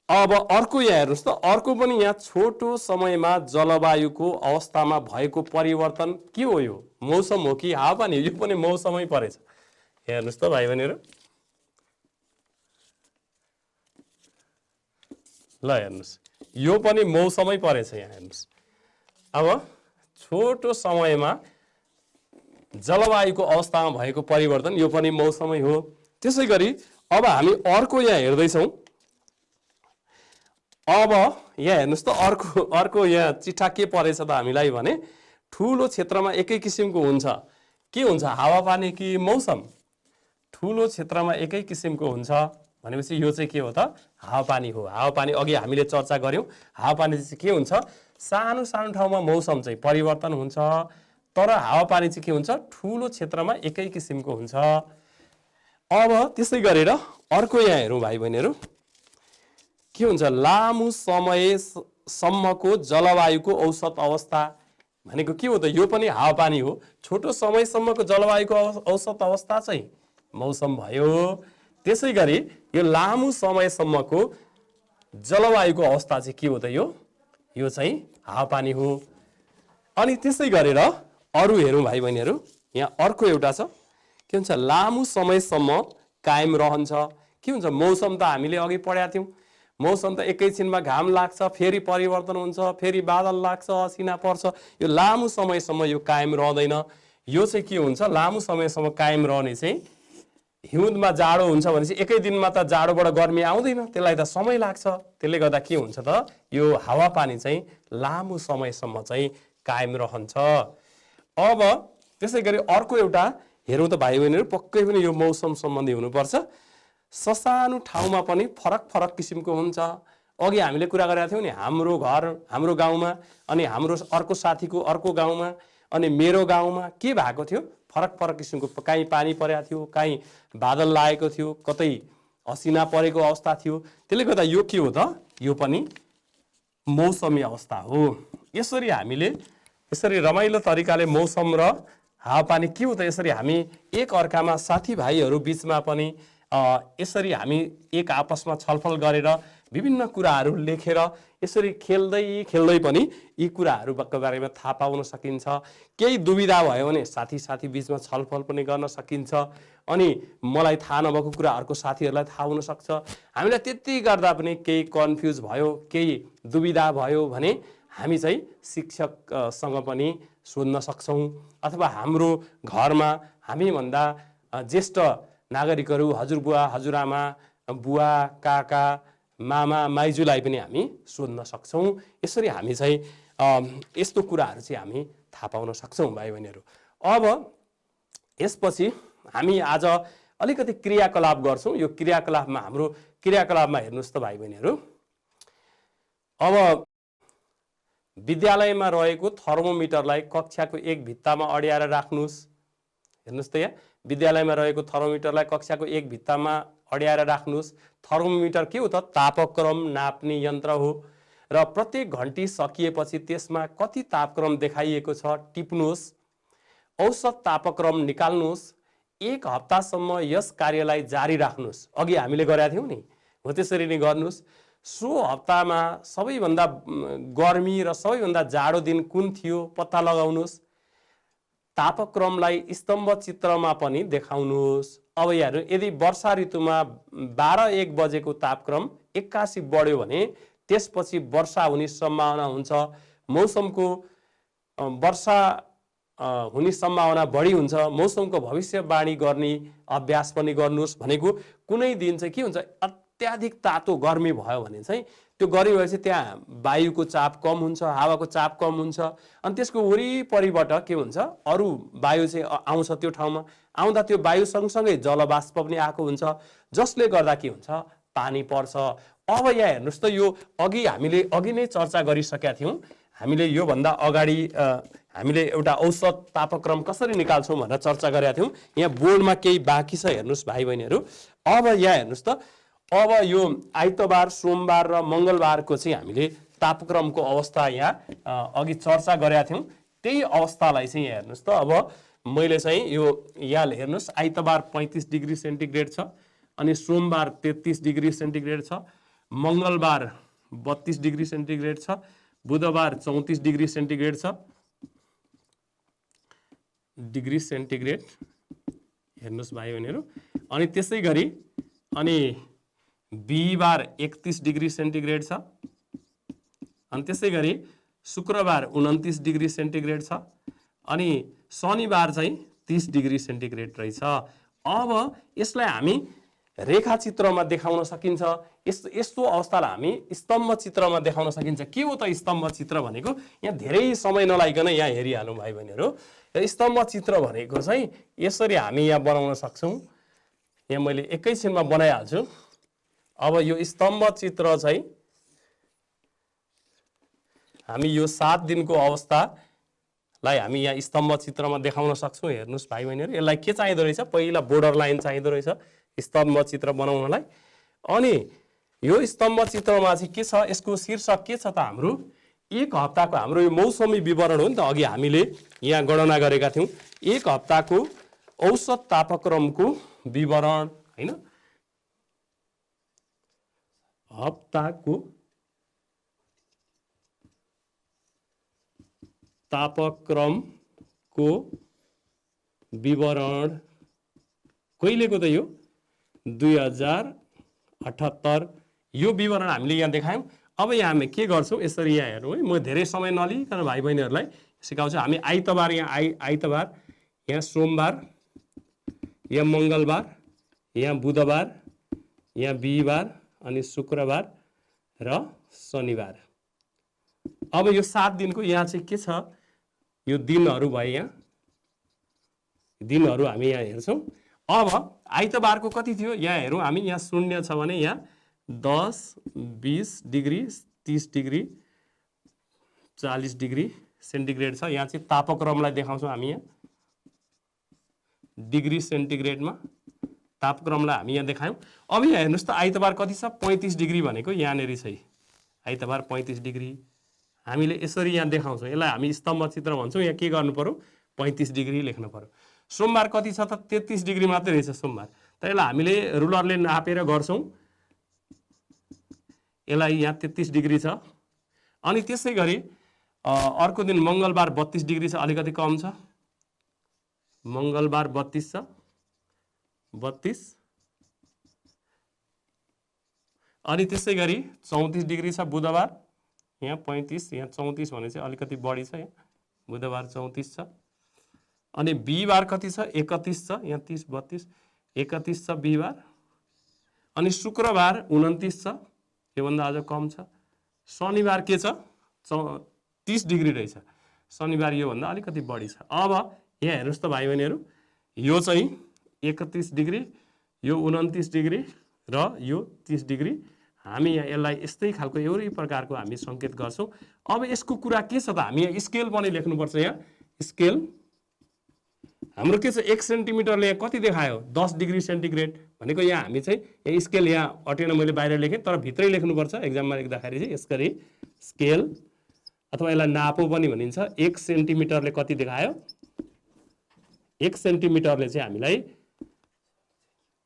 अब अर्को यहाँ हेर्नुस् त, अर्को पनि यहाँ छोटो समयमा जलवायुको अवस्थामा भएको परिवर्तन के हो? यो मौसम हो कि हावापानी? यो पनि मौसमै परेछ। हेर्नुस् त भाइ बहिनीहरू, ल हेर्नुस्, यो पनि मौसमै परेछ। यहाँ हेर्नुस्, अब छोटो समयमा जलवायुको अवस्थामा भएको परिवर्तन यो पनि मौसमै हो। त्यसै गरी अब हामी अर्को यहाँ हेर्दैछौँ। अब यहाँ हेर्नुस् त, अर्को यहाँ चिट्ठा के परेछ त हामीलाई भने, ठुलो क्षेत्रमा एकै किसिमको हुन्छ। के हुन्छ, हावापानी कि मौसम? ठुलो क्षेत्रमा एकै किसिमको हुन्छ भनेपछि यो चाहिँ के हो त? हावापानी हो। हावापानी अघि हामीले चर्चा गर्यौं। हावापानी चाहिँ के हुन्छ, सानो सानो ठाउँमा मौसम चाहिँ परिवर्तन हुन्छ, तर हावापानी चाहिँ के हुन्छ, ठुलो क्षेत्रमा एकै किसिमको हुन्छ। अब त्यसै गरेर अर्को यहाँ हेरौँ भाइ बहिनीहरू, के हुन्छ, लामो समयसम्मको जलवायुको औसत अवस्था भनेको के हो त? यो पनि हावापानी हो। छोटो समयसम्मको जलवायुको औसत अवस्था चाहिँ मौसम भयो। त्यसै गरी यो लामो समयसम्मको जलवायुको अवस्था चाहिँ के हो त? यो चाहिँ हावापानी हो। अनि त्यसै गरेर अरु हेरौँ भाइ बहिनीहरू। यहाँ अर्को एउटा छ, के हुन्छ, लामो समयसम्म कायम रहन्छ। के हुन्छ, मौसम त हामीले अघि पढेका थियौँ। मौसम त एकैछिनमा घाम लाग्छ, फेरि परिवर्तन हुन्छ, फेरि बादल लाग्छ, असिना पर्छ। यो लामो समयसम्म यो कायम रहँदैन। यो चाहिँ के हुन्छ, लामो समयसम्म कायम रहने चाहिँ हिउँदमा जाडो हुन्छ भनेपछि एकै दिनमा त जाडोबाट गर्मी आउँदैन, त्यसलाई त समय लाग्छ। त्यसले गर्दा के हुन्छ त, यो हावापानी चाहिँ लामो समयसम्म चाहिँ कायम रहन्छ। अब त्यसै गरी अर्को एउटा हेरौँ त भाइ बहिनीहरू, पक्कै पनि यो मौसम सम्बन्धी हुनुपर्छ। ससानो ठाउँमा पनि फरक फरक किसिमको हुन्छ। अघि हामीले कुरा गरेका थियौँ नि, हाम्रो घर हाम्रो गाउँमा अनि हाम्रो अर्को साथीको अर्को गाउँमा अनि मेरो गाउँमा के भएको थियो, फरक फरक किसिमको, कहीँ पानी परेको थियो, कहीँ बादल लागेको थियो, कतै असिना परेको अवस्था थियो। त्यसले गर्दा यो के हो त, यो पनि मौसमी अवस्था हो। यसरी हामीले यसरी रमाइलो तरिकाले मौसम र हावापानी के हो त, यसरी हामी एक अर्कामा साथीभाइहरू बिचमा पनि यसरी हामी एक आपसमा छलफल गरेर विभिन्न कुराहरू लेखेर यसरी खेल्दै खेल्दै पनि यी कुराहरूको बारेमा थाहा पाउन सकिन्छ। केही दुविधा भयो भने साथी बिचमा छलफल पनि गर्न सकिन्छ। अनि मलाई थाहा नभएको कुराहरूको साथीहरूलाई थाहा हुन सक्छ। हामीलाई त्यति गर्दा पनि केही कन्फ्युज भयो, केही दुविधा भयो भने हामी चाहिँ शिक्षकसँग पनि सोध्न सक्छौँ, अथवा हाम्रो घरमा हामीभन्दा ज्येष्ठ नागरिकहरू, हजुरबुवा हजुरआमा, बुवा काका मामा माइजूलाई पनि हामी सोध्न सक्छौँ। यसरी हामी चाहिँ यस्तो कुराहरू चाहिँ हामी थाहा पाउन सक्छौँ भाइ बहिनीहरू। अब यसपछि हामी आज अलिकति क्रियाकलाप गर्छौँ। यो क्रियाकलापमा हाम्रो क्रियाकलापमा हेर्नुहोस् त भाइ बहिनीहरू, अब विद्यालयमा रहेको थर्मोमिटरलाई कक्षाको एक भित्तामा अड्याएर राख्नुहोस्। हेर्नुहोस् त, यहाँ विद्यालयमा रहेको थर्मोमिटरलाई कक्षाको एक भित्तामा अड्याएर राख्नुहोस्। थर्मोमिटर के हो त, तापक्रम नाप्ने यन्त्र हो र प्रत्येक घन्टी सकिएपछि त्यसमा कति तापक्रम देखाइएको छ टिप्नुहोस्। औसत तापक्रम निकाल्नुहोस्। एक हप्तासम्म यस कार्यलाई जारी राख्नुहोस्। अघि हामीले गरेका थियौँ नि, हो त्यसरी नै गर्नुहोस्। सो हप्तामा सबैभन्दा गर्मी र सबैभन्दा जाडो दिन कुन थियो पत्ता लगाउनुहोस्। तापक्रमलाई स्तम्भ चित्रमा पनि देखाउनुहोस्। अब यहाँ यदि वर्षा ऋतुमा 12-1 बजेको तापक्रम 81 बढ्यो भने त्यसपछि वर्षा हुने सम्भावना हुन्छ। मौसमको वर्षा हुने सम्भावना बढी हुन्छ। मौसमको भविष्यवाणी गर्ने अभ्यास पनि गर्नुहोस्। भनेको कुनै दिन चाहिँ के हुन्छ, अत्याधिक तातो गर्मी भयो भने चाहिँ त्यो गऱ्यो भने चाहिँ त्यहाँ वायुको चाप कम हुन्छ, हावाको चाप कम हुन्छ, अनि त्यसको वरिपरिबाट के हुन्छ, अरू वायु चाहिँ आउँछ त्यो ठाउँमा। आउँदा त्यो वायु सँगसँगै जलबाष्प पनि आएको हुन्छ, जसले गर्दा के हुन्छ, पानी पर्छ। अब यहाँ हेर्नुहोस् त, यो हामीले अघि नै चर्चा गरिसकेका थियौँ। हामीले योभन्दा अगाडि हामीले एउटा औसत तापक्रम कसरी निकाल्छौँ भनेर चर्चा गरेका थियौँ। यहाँ बोर्डमा केही बाँकी छ, हेर्नुहोस् भाइ बहिनीहरू। अब यहाँ हेर्नुहोस् त, अब यो आइतबार, सोमबार र मङ्गलबारको चाहिँ हामीले तापक्रमको अवस्था यहाँ अघि चर्चा गरेका थियौँ। त्यही अवस्थालाई चाहिँ यहाँ हेर्नुहोस् त, अब मैले चाहिँ यो यहाँ हेर्नुहोस्, आइतबार 35 डिग्री सेन्टिग्रेड छ, अनि सोमबार 33 डिग्री सेन्टिग्रेड छ, मङ्गलबार 32 डिग्री सेन्टिग्रेड छ, बुधबार 34 डिग्री सेन्टिग्रेड छ, डिग्री सेन्टिग्रेड हेर्नुहोस् भाइ बहिनीहरू। अनि त्यसै गरी अनि बिहिबार 31 डिग्री सेन्टिग्रेड छ, अनि त्यसै गरी शुक्रबार 29 डिग्री सेन्टिग्रेड छ, अनि शनिबार चाहिँ 30 डिग्री सेन्टिग्रेड रहेछ। अब यसलाई हामी रेखाचित्रमा देखाउन सकिन्छ। यस्तो अवस्थालाई हामी स्तम्भ चित्रमा देखाउन सकिन्छ। के हो त स्तम्भ चित्र भनेको? यहाँ धेरै समय नलागिकन यहाँ हेरिहालौँ भाइ बहिनीहरू। स्तम्भ चित्र भनेको चाहिँ यसरी हामी यहाँ बनाउन सक्छौँ। यहाँ मैले एकैछिनमा बनाइहाल्छु। अब यो स्तम्भ चित्र चाहिँ हामी यो 7 दिनको अवस्थालाई हामी यहाँ स्तम्भ चित्रमा देखाउन सक्छौँ। हेर्नुहोस् भाइ बहिनीहरू, यसलाई के चाहिँदो रहेछ? पहिला बोर्डर लाइन चाहिँदो रहेछ स्तम्भ चित्र बनाउनलाई। अनि यो स्तम्भ चित्रमा चाहिँ के छ, यसको शीर्षक के छ त? हाम्रो एक हप्ताको हाम्रो यो मौसमी विवरण हो नि त, अघि हामीले यहाँ गणना गरेका थियौँ। एक हप्ताको औसत तापक्रमको विवरण, हैन? हप्ताको तापक्रमको विवरण कहिलेको त? यो 2078 यो विवरण हामीले यहाँ देखायौँ। अब यहाँ हामी के गर्छौँ, यसरी यहाँ हेर्नु है, म धेरै समय नलिकन भाइ बहिनीहरूलाई सिकाउँछु। हामी आइतबार यहाँ आइतबार, यहाँ सोमबार, यहाँ मङ्गलबार, यहाँ बुधबार, यहाँ बिहिबार, अनि शुक्रबार र शनिबार। अब यो 7 दिनको यहाँ चाहिँ के छ, यो दिनहरू भयो। यहाँ दिनहरू हामी यहाँ हेर्छौँ। अब आइतबारको कति थियो यहाँ हेरौँ हामी। यहाँ 0 छ भने यहाँ 10, 20 डिग्री, 30 डिग्री, 40 डिग्री सेन्टिग्रेड छ। यहाँ चाहिँ तापक्रमलाई देखाउँछौँ हामी। यहाँ डिग्री सेन्टिग्रेडमा तापक्रमलाई हामी यहाँ देखायौँ। अब यहाँ हेर्नुहोस् त, आइतबार कति छ? 35 डिग्री भनेको यहाँनिर छ। आइतबार 35 डिग्री हामीले यसरी यहाँ देखाउँछौँ। यसलाई हामी स्तम्भ चित्र भन्छौँ। यहाँ के गर्नु पर्यो? 35 डिग्री लेख्नु पर्यो। सोमबार कति छ त? 33 डिग्री मात्रै रहेछ सोमबार। तर यसलाई हामीले रुलरले नापेर गर्छौँ। यसलाई यहाँ 33 डिग्री छ। अनि त्यसै गरी अर्को दिन मङ्गलबार 32 डिग्री छ, अलिकति कम छ। मङ्गलबार 32 छ, 32। अनि त्यसै गरी 34 डिग्री छ बुधबार, यहाँ 35, यहाँ 34 भने चाहिँ अलिकति बढी छ। यहाँ बुधबार 34 छ। अनि बिहिबार कति छ? 31 छ। यहाँ 30, 32, 31 छ बिहिबार। अनि शुक्रबार 29 छ, योभन्दा अझ कम छ। शनिबार के छ? 30 डिग्री रहेछ। शनिबार योभन्दा अलिकति बढी छ। अब यहाँ हेर्नुहोस् त भाइ बहिनीहरू, यो चाहिँ 31 डिग्री, यो 29 डिग्री र यो 30 डिग्री। हामी यहाँ यसलाई यस्तै खालको एउटै प्रकारको हामी सङ्केत गर्छौँ। अब यसको कुरा के छ त? हामी यहाँ स्केल पनि लेख्नुपर्छ। यहाँ स्केल हाम्रो के छ? 1 सेन्टिमिटरले यहाँ कति देखायो? 10 डिग्री सेन्टिग्रेड भनेको। यहाँ हामी चाहिँ यहाँ स्केल यहाँ अटेन, मैले बाहिर लेखेँ, तर भित्रै लेख्नुपर्छ। एक्जाममा लेख्दाखेरि चाहिँ यसरी स्केल अथवा यसलाई नापो पनि भनिन्छ। 1 सेन्टिमिटरले कति देखायो? 1 सेन्टिमिटरले चाहिँ हामीलाई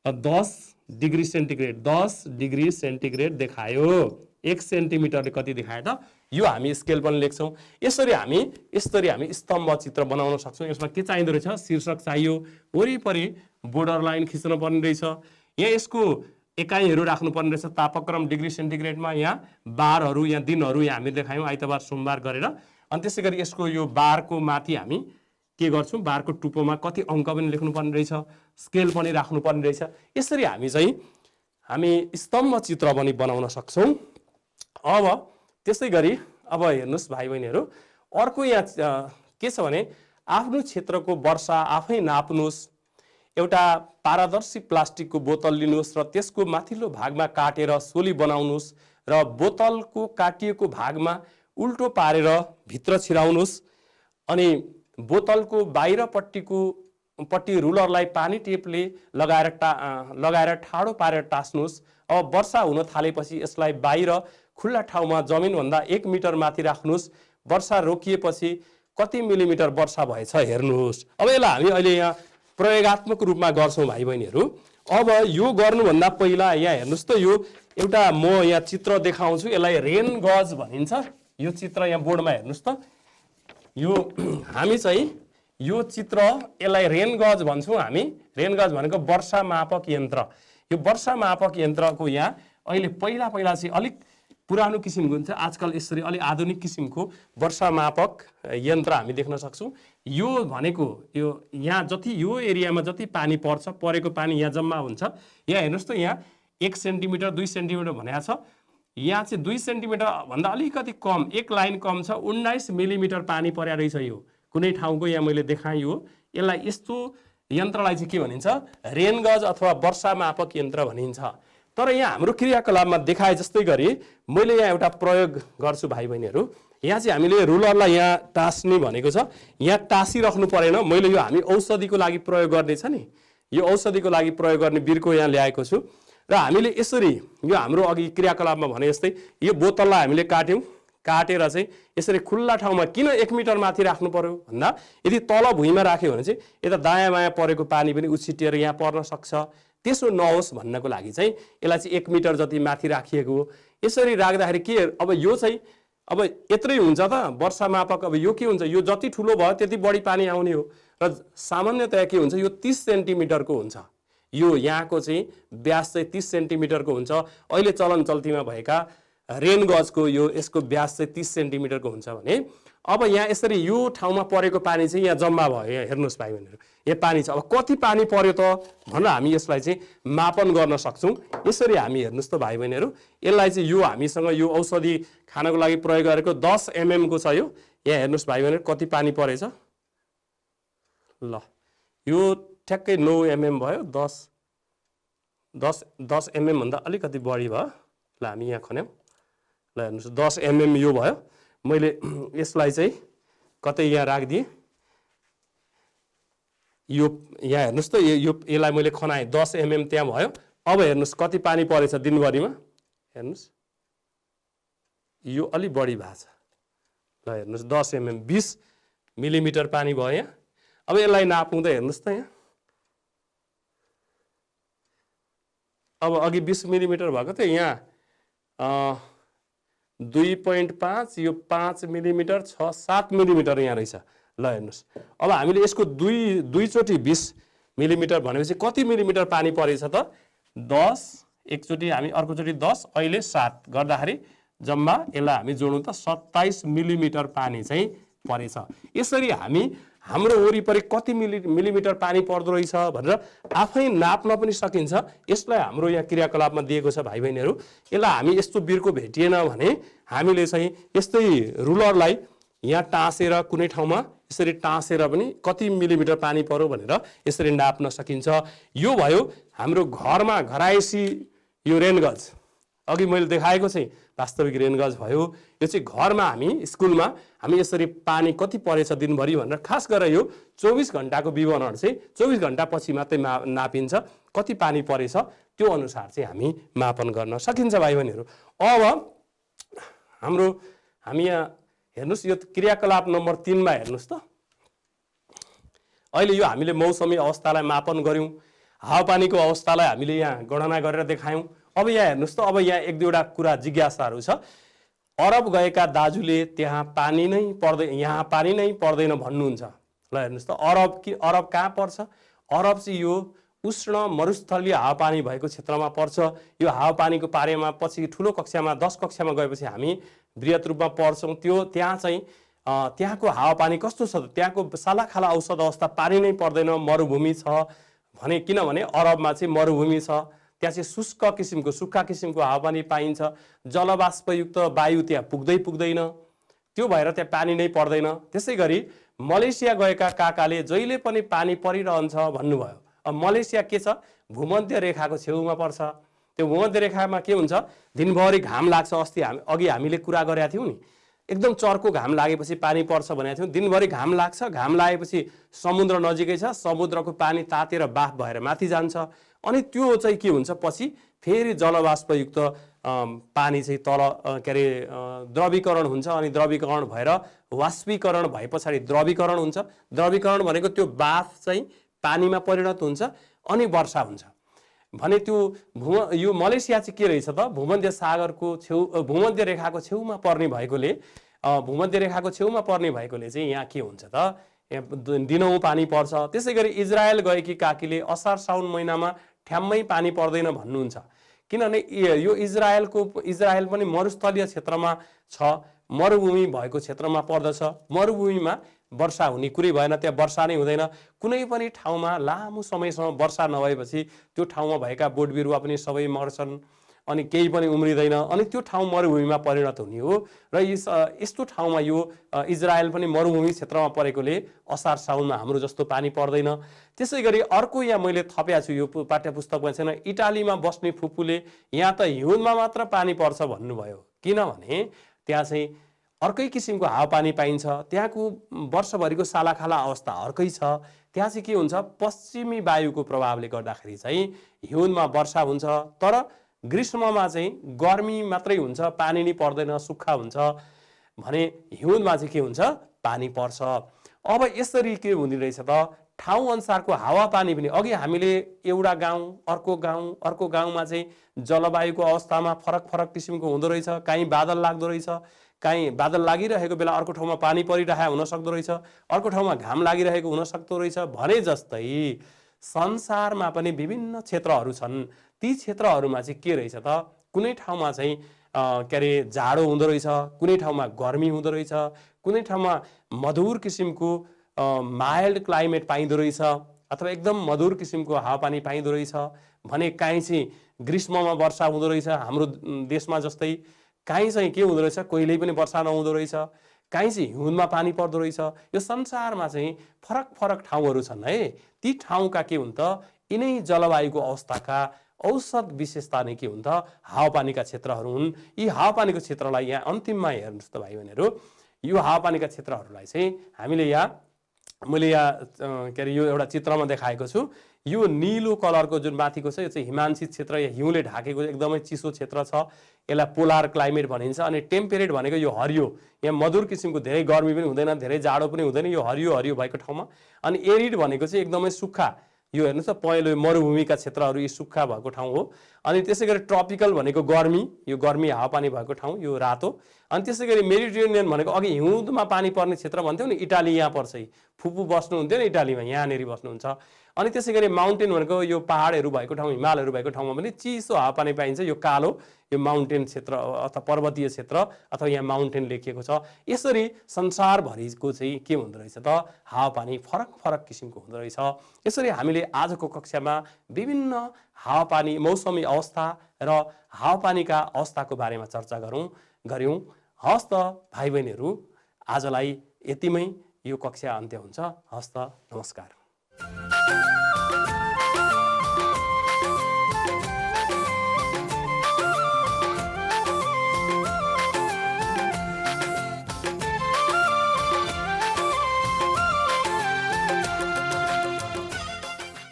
10 डिग्री सेन्टिग्रेड, 10 डिग्री सेन्टिग्रेड देखायो। 1 सेन्टिमिटरले कति देखायो त? यो हामी स्केल पनि लेख्छौँ। यसरी हामी स्तम्भ चित्र बनाउन सक्छौँ। यसमा के चाहिँदो रहेछ? शीर्षक चाहियो, वरिपरि बोर्डर लाइन खिच्न पर्ने रहेछ, यहाँ यसको एकाइहरू राख्नुपर्ने रहेछ तापक्रम डिग्री सेन्टिग्रेडमा। यहाँ बारहरू, यहाँ दिनहरू यहाँ हामीले देखायौँ आइतबार सोमबार गरेर। अनि त्यसै गरी यसको यो बारको माथि हामी के गर्छौँ? बारको टुप्पोमा कति अङ्क पनि लेख्नुपर्ने रहेछ, स्केल पनि राख्नुपर्ने रहेछ। यसरी हामी स्तम्भ चित्र पनि बनाउन सक्छौँ। अब त्यसै गरी अब हेर्नुहोस् भाइ बहिनीहरू, अर्को यहाँ के छ भने आफ्नो क्षेत्रको वर्षा आफै नाप्नुहोस्। एउटा पारदर्शी प्लास्टिकको बोतल लिनुहोस् र त्यसको माथिल्लो भागमा काटेर सोली बनाउनुहोस् र बोतलको काटिएको भागमा उल्टो पारेर भित्र छिराउनुहोस् अनि बोतलको बाहिरपट्टि रुलरलाई पानी टेपले लगाएर ठाडो पारेर टास्नुहोस्। अब वर्षा हुन थालेपछि यसलाई बाहिर खुल्ला ठाउँमा जमिनभन्दा 1 मिटर माथि राख्नुहोस्। वर्षा रोकिएपछि कति मिलिमिटर वर्षा भएछ हेर्नुहोस्। अब यसलाई हामी अहिले यहाँ प्रयोगात्मक रूपमा गर्छौँ भाइ बहिनीहरू। अब यो गर्नुभन्दा पहिला यहाँ हेर्नुहोस् त, यो एउटा म यहाँ चित्र देखाउँछु, यसलाई रेन गज भनिन्छ। यो चित्र यहाँ बोर्डमा हेर्नुहोस् त, यो हामी चाहिँ यो चित्र यसलाई रेन गज भन्छौँ हामी। रेन गज भनेको वर्षा मापक यन्त्र। यो वर्षा मापक यन्त्रको यहाँ अहिले पहिला चाहिँ अलिक पुरानो किसिमको हुन्छ, आजकल यसरी अलि आधुनिक किसिमको वर्षा मापक यन्त्र हामी देख्न सक्छौँ। यो भनेको यो यहाँ जति यो एरियामा जति पानी पर्छ, परेको पानी यहाँ जम्मा हुन्छ। यहाँ हेर्नुहोस् त, यहाँ 1 सेन्टिमिटर 2 सेन्टिमिटर भनेको छ। यहाँ चाहिँ 2 सेन्टिमिटर भन्दा अलिकति कम, 1 लाइन कम छ, 19 मिलिमिटर पानी परेको रहेछ। यो कुनै ठाउँको यहाँ मैले देखाएँ हो। यसलाई यस्तो यन्त्रलाई चाहिँ के भनिन्छ? रेन गज अथवा वर्षा मापक यन्त्र भनिन्छ। तर यहाँ हाम्रो क्रियाकलापमा देखाए जस्तै गरी मैले यहाँ एउटा प्रयोग गर्छु भाइ बहिनीहरू। यहाँ चाहिँ हामीले रुलरलाई यहाँ टाँस्ने भनेको छ, यहाँ टाँसिराख्नु परेन। मैले यो हामी औषधिको लागि प्रयोग गर्ने छ नि, यो औषधिको लागि प्रयोग गर्ने बिर्को यहाँ ल्याएको छु र हामीले यसरी यो हाम्रो अघि क्रियाकलापमा भने जस्तै यो बोतललाई हामीले काटेर चाहिँ यसरी खुल्ला ठाउँमा किन 1 मिटर माथि राख्नु पर्यो भन्दा, यदि तल भुइँमा राख्यो भने चाहिँ यता दायाँ बायाँ परेको पानी पनि उछिटिएर यहाँ पर्न सक्छ। त्यसो नहोस् भन्नको लागि चाहिँ यसलाई चाहिँ 1 मिटर जति माथि राखिएको हो। यसरी राख्दाखेरि के, अब यो चाहिँ अब यत्रै हुन्छ त वर्षा मापक। अब यो के हुन्छ, यो जति ठुलो भयो त्यति बढी पानी आउने हो र सामान्यतया के हुन्छ, यो 30 सेन्टिमिटरको हुन्छ। यो यहाँको चाहिँ व्यास चाहिँ 30 सेन्टिमिटरको हुन्छ। अहिले चलन चल्तीमा भएका रेन गजको यसको व्यास चाहिँ 30 सेन्टिमिटरको हुन्छ भने अब यहाँ यसरी यो ठाउँमा परेको पानी चाहिँ यहाँ जम्मा भयो। यहाँ हेर्नुहोस् भाइ बहिनीहरू, यो पानी छ। अब कति पानी पर्यो त भनेर हामी यसलाई चाहिँ मापन गर्न सक्छौँ। यसरी हामी हेर्नुहोस् त भाइ बहिनीहरू, यसलाई चाहिँ यो हामीसँग यो औषधि खानको लागि प्रयोग गरेको 10 mm को छ। यो यहाँ हेर्नुहोस् भाइ बहिनीहरू कति पानी परेछ। ल यो ठ्याक्कै 9 mm भयो। 10 mm भन्दा अलिकति बढी भयो। ल हामी यहाँ खन्यौँ। ल हेर्नुहोस् 10 mm यो भयो। मैले यसलाई चाहिँ कतै यहाँ राखिदिएँ। यो यहाँ हेर्नुहोस् त, यसलाई मैले खनाएँ, 10 mm त्यहाँ भयो। अब हेर्नुहोस् कति पानी परेछ दिनभरिमा। हेर्नुहोस् यो अलि बढी भएको छ। ल हेर्नुहोस् 10 mm 20 मिलिमिटर पानी भयो यहाँ। अब यसलाई नाप्नु त हेर्नुहोस् त यहाँ। अब अघि 20 मिलिमिटर भएको थियो, यहाँ 2.5, यो 5 मिलिमिटर, 6-7 मिलिमिटर यहाँ रहेछ। ल हेर्नुहोस् अब हामीले यसको दुईचोटि 20 मिलिमिटर भनेपछि कति मिलिमिटर पानी परेछ त? 10, एकचोटि हामी अर्कोचोटि 10, अहिले 7 गर्दाखेरि जम्मा यसलाई हामी जोडौँ त 27 मिलिमिटर पानी चाहिँ परेछ। यसरी हामी हाम्रो वरिपरि कति मिलिमिटर पानी पर्दो रहेछ भनेर आफै नाप्न पनि सकिन्छ। यसलाई हाम्रो यहाँ क्रियाकलापमा दिएको छ भाइ बहिनीहरू। यसलाई हामी यस्तो बिर्को भेटिएन भने हामीले चाहिँ यस्तै रुलरलाई यहाँ टाँसेर कुनै ठाउँमा यसरी टाँसेर पनि कति मिलिमिटर पानी पर्यो भनेर यसरी नाप्न सकिन्छ। यो भयो हाम्रो घरमा घरायसी यो रेनगज। अघि मैले देखाएको चाहिँ वास्तविक रेनगज भयो। यो चाहिँ घरमा हामी स्कुलमा हामी यसरी पानी कति परेछ दिनभरि भनेर खास गरेर यो 24 घण्टाको विवरण चाहिँ 24 घण्टा पछि मात्रै नापिन्छ। कति पानी परेछ त्यो अनुसार चाहिँ हामी मापन गर्न सकिन्छ भाइ बहिनीहरू। अब हामी यहाँ हेर्नुहोस् यो क्रियाकलाप नम्बर 3 मा हेर्नुहोस् त। अहिले यो हामीले मौसमी अवस्थालाई मापन गर्यौं, हावापानीको अवस्थालाई हामीले यहाँ गणना गरेर देखायौं। अब यहाँ हेर्नुहोस् त, अब यहाँ एक दुईवटा कुरा जिज्ञासाहरू छ। अरब गएका दाजुले यहाँ पानी नै पर्दैन भन्नुहुन्छ। ल हेर्नुहोस् त, अरब कहाँ पर्छ? अरब चाहिँ यो उष्ण मरुस्थलीय हावापानी भएको क्षेत्रमा पर्छ। यो हावापानीको बारेमा पछि ठुलो कक्षामा 10 कक्षामा गएपछि हामी बृहत रूपमा पढ्छौं। त्यहाँ चाहिँ त्यहाँको हावापानी कस्तो छ? त्यहाँको सालाखाला औषध अवस्था पानी नै पर्दैन, मरुभूमि छ भने, किनभने अरबमा चाहिँ मरुभूमि छ, त्यहाँ चाहिँ शुष्क किसिमको सुक्खा किसिमको हावापानी पाइन्छ, जलवाष्पयुक्त वायु त्यहाँ पुग्दैन, त्यो भएर त्यहाँ पानी नै पर्दैन। त्यसै गरी मलेसिया गएका काकाले जहिले पनि पानी परिरहन्छ भन्नुभयो। अब मलेसिया के छ, भूमध्य रेखाको छेउमा पर्छ। त्यो भूमध्य रेखामा के हुन्छ, दिनभरि घाम लाग्छ। अघि हामीले कुरा गरेका थियौँ नि, एकदम चर्को घाम लागेपछि पानी पर्छ भनेको थियौँ। दिनभरि घाम लाग्छ, घाम लागेपछि समुद्र नजिकै छ, समुद्रको पानी तातेर बाफ भएर माथि जान्छ। अनि त्यो चाहिँ के हुन्छ, पछि फेरि जलवाष्पयुक्त पानी चाहिँ तल द्रवीकरण हुन्छ। अनि द्रवीकरण भएर वाष्पीकरण भए पछाडि द्रवीकरण हुन्छ। द्रवीकरण भनेको त्यो बाफ चाहिँ पानीमा परिणत हुन्छ अनि वर्षा हुन्छ भने त्यो यो मलेसिया चाहिँ के रहेछ त, भूमध्य सागरको छेउ, भूमध्य रेखाको छेउमा पर्ने भएकोले चाहिँ यहाँ के हुन्छ त, दिनौँ पानी पर्छ। त्यसै गरी इजरायल गएकी काकीले असार साउन महिनामा ठ्याम्मै पानी पर्दैन भन्नुहुन्छ। किनभने यो इजरायल पनि मरुस्थलीय क्षेत्रमा छ, मरुभूमि भएको क्षेत्रमा पर्दछ। मरुभूमिमा वर्षा हुने कुरै भएन, त्यहाँ वर्षा नै हुँदैन। कुनै पनि ठाउँमा लामो समयसम्म वर्षा नभएपछि त्यो ठाउँमा भएका बोट बिरुवा पनि सबै मर्छन् अनि केही पनि उम्रिँदैन, अनि त्यो ठाउँ मरुभूमिमा परिणत हुने हो। र यस्तो ठाउँमा यो इजरायल पनि मरुभूमि क्षेत्रमा परेकोले असार साउनमा हाम्रो जस्तो पानी पर्दैन। त्यसै गरी अर्को यहाँ मैले थपेको छु, यो पाठ्यपुस्तकमा छैन, इटालीमा बस्ने फुपूले यहाँ त हिउँदमा मात्र पानी पर्छ भन्नुभयो। किनभने त्यहाँ चाहिँ अर्कै किसिमको हावापानी पाइन्छ, त्यहाँको वर्षभरिको सालाखाला अवस्था अर्कै छ। त्यहाँ चाहिँ के हुन्छ, पश्चिमी वायुको प्रभावले गर्दाखेरि चाहिँ हिउँदमा वर्षा हुन्छ, तर ग्रीष्ममा चाहिँ गर्मी मात्रै हुन्छ, पानी नै पर्दैन, सुक्खा हुन्छ। भने हिउँदमा चाहिँ के हुन्छ, पानी पर्छ। अब यसरी के हुँदो रहेछ त, ठाउँ अनुसारको हावापानी पनि, अघि हामीले एउटा गाउँ अर्को गाउँमा चाहिँ जलवायुको अवस्थामा फरक किसिमको हुँदो रहेछ। कहीँ बादल लाग्दो रहेछ, कहीँ बादल लागिरहेको बेला अर्को ठाउँमा पानी परिरहेको हुन सक्दो रहेछ, अर्को ठाउँमा घाम लागिरहेको हुन सक्दो रहेछ। भने जस्तै संसारमा पनि विभिन्न क्षेत्रहरू छन्। ती क्षेत्रहरूमा चाहिँ के रहेछ त, कुनै ठाउँमा चाहिँ जाडो हुँदो रहेछ, कुनै ठाउँमा गर्मी हुँदो रहेछ, कुनै ठाउँमा मधुर किसिमको माइल्ड क्लाइमेट पाइँदो रहेछ, अथवा एकदम मधुर किसिमको हावापानी पाइँदो रहेछ। भने काहीँ चाहिँ ग्रीष्ममा वर्षा हुँदो रहेछ हाम्रो देशमा जस्तै, काहीँ चाहिँ के हुँदो रहेछ, कहिल्यै पनि वर्षा नहुँदो रहेछ, काहीँ चाहिँ हिउँदमा पानी पर्दो रहेछ। यो संसारमा चाहिँ फरक ठाउँहरू छन् है। ती ठाउँका के हुन्छ, यिनै जलवायुको अवस्थाका औसत विशेषता नै के हुन्छ, हावापानीका क्षेत्रहरू हुन्। यी हावापानीको क्षेत्रलाई यहाँ अन्तिममा हेर्नुहोस् त भाइ बहिनीहरू, यो हावापानीका क्षेत्रहरूलाई चाहिँ हामीले मैले यो एउटा चित्रमा देखाएको छु। यो निलो कलरको जुन माथिको छ, यो चाहिँ हिमांशित क्षेत्र, या हिउँले ढाकेको एकदमै चिसो क्षेत्र छ, यसलाई पोलार क्लाइमेट भनिन्छ। अनि टेम्पेरेट भनेको यो हरियो, यहाँ मधुर किसिमको, धेरै गर्मी पनि हुँदैन, धेरै जाडो पनि हुँदैन, यो हरियो भएको ठाउँमा। अनि एरिड भनेको चाहिँ एकदमै सुक्खा, यो हेर्नुहोस् त पहेँलो मरुभूमिका क्षेत्रहरू, यो सुक्खा भएको ठाउँ हो। अनि त्यसै गरी ट्रपिकल भनेको गर्मी, यो गर्मी हावापानी भएको ठाउँ, यो रातो। अनि त्यसै गरी मेडिटेरेनियन भनेको अघि हिउँदमा पानी पर्ने क्षेत्र भन्थ्यौँ नि, इटाली यहाँ पर्छ, फुपू बस्नुहुन्थ्यो नि इटालीमा, यहाँनिर बस्नुहुन्छ। अनि त्यसै गरी माउन्टेन भनेको यो पहाडहरू भएको ठाउँ, हिमालहरू भएको ठाउँमा पनि चिसो हावापानी पाइन्छ। यो कालो, यो माउन्टेन क्षेत्र अथवा पर्वतीय क्षेत्र अथवा यहाँ माउन्टेन लेखिएको छ। यसरी संसारभरिको चाहिँ के हुँदो रहेछ त, हावापानी फरक किसिमको हुँदो रहेछ। यसरी हामीले आजको कक्षामा विभिन्न हावापानी, मौसमी अवस्था र हावापानीका अवस्थाको बारेमा चर्चा गऱ्यौँ। हस् त भाइ बहिनीहरू, आजलाई यतिमै यो कक्षा अन्त्य हुन्छ। हस् त, नमस्कार।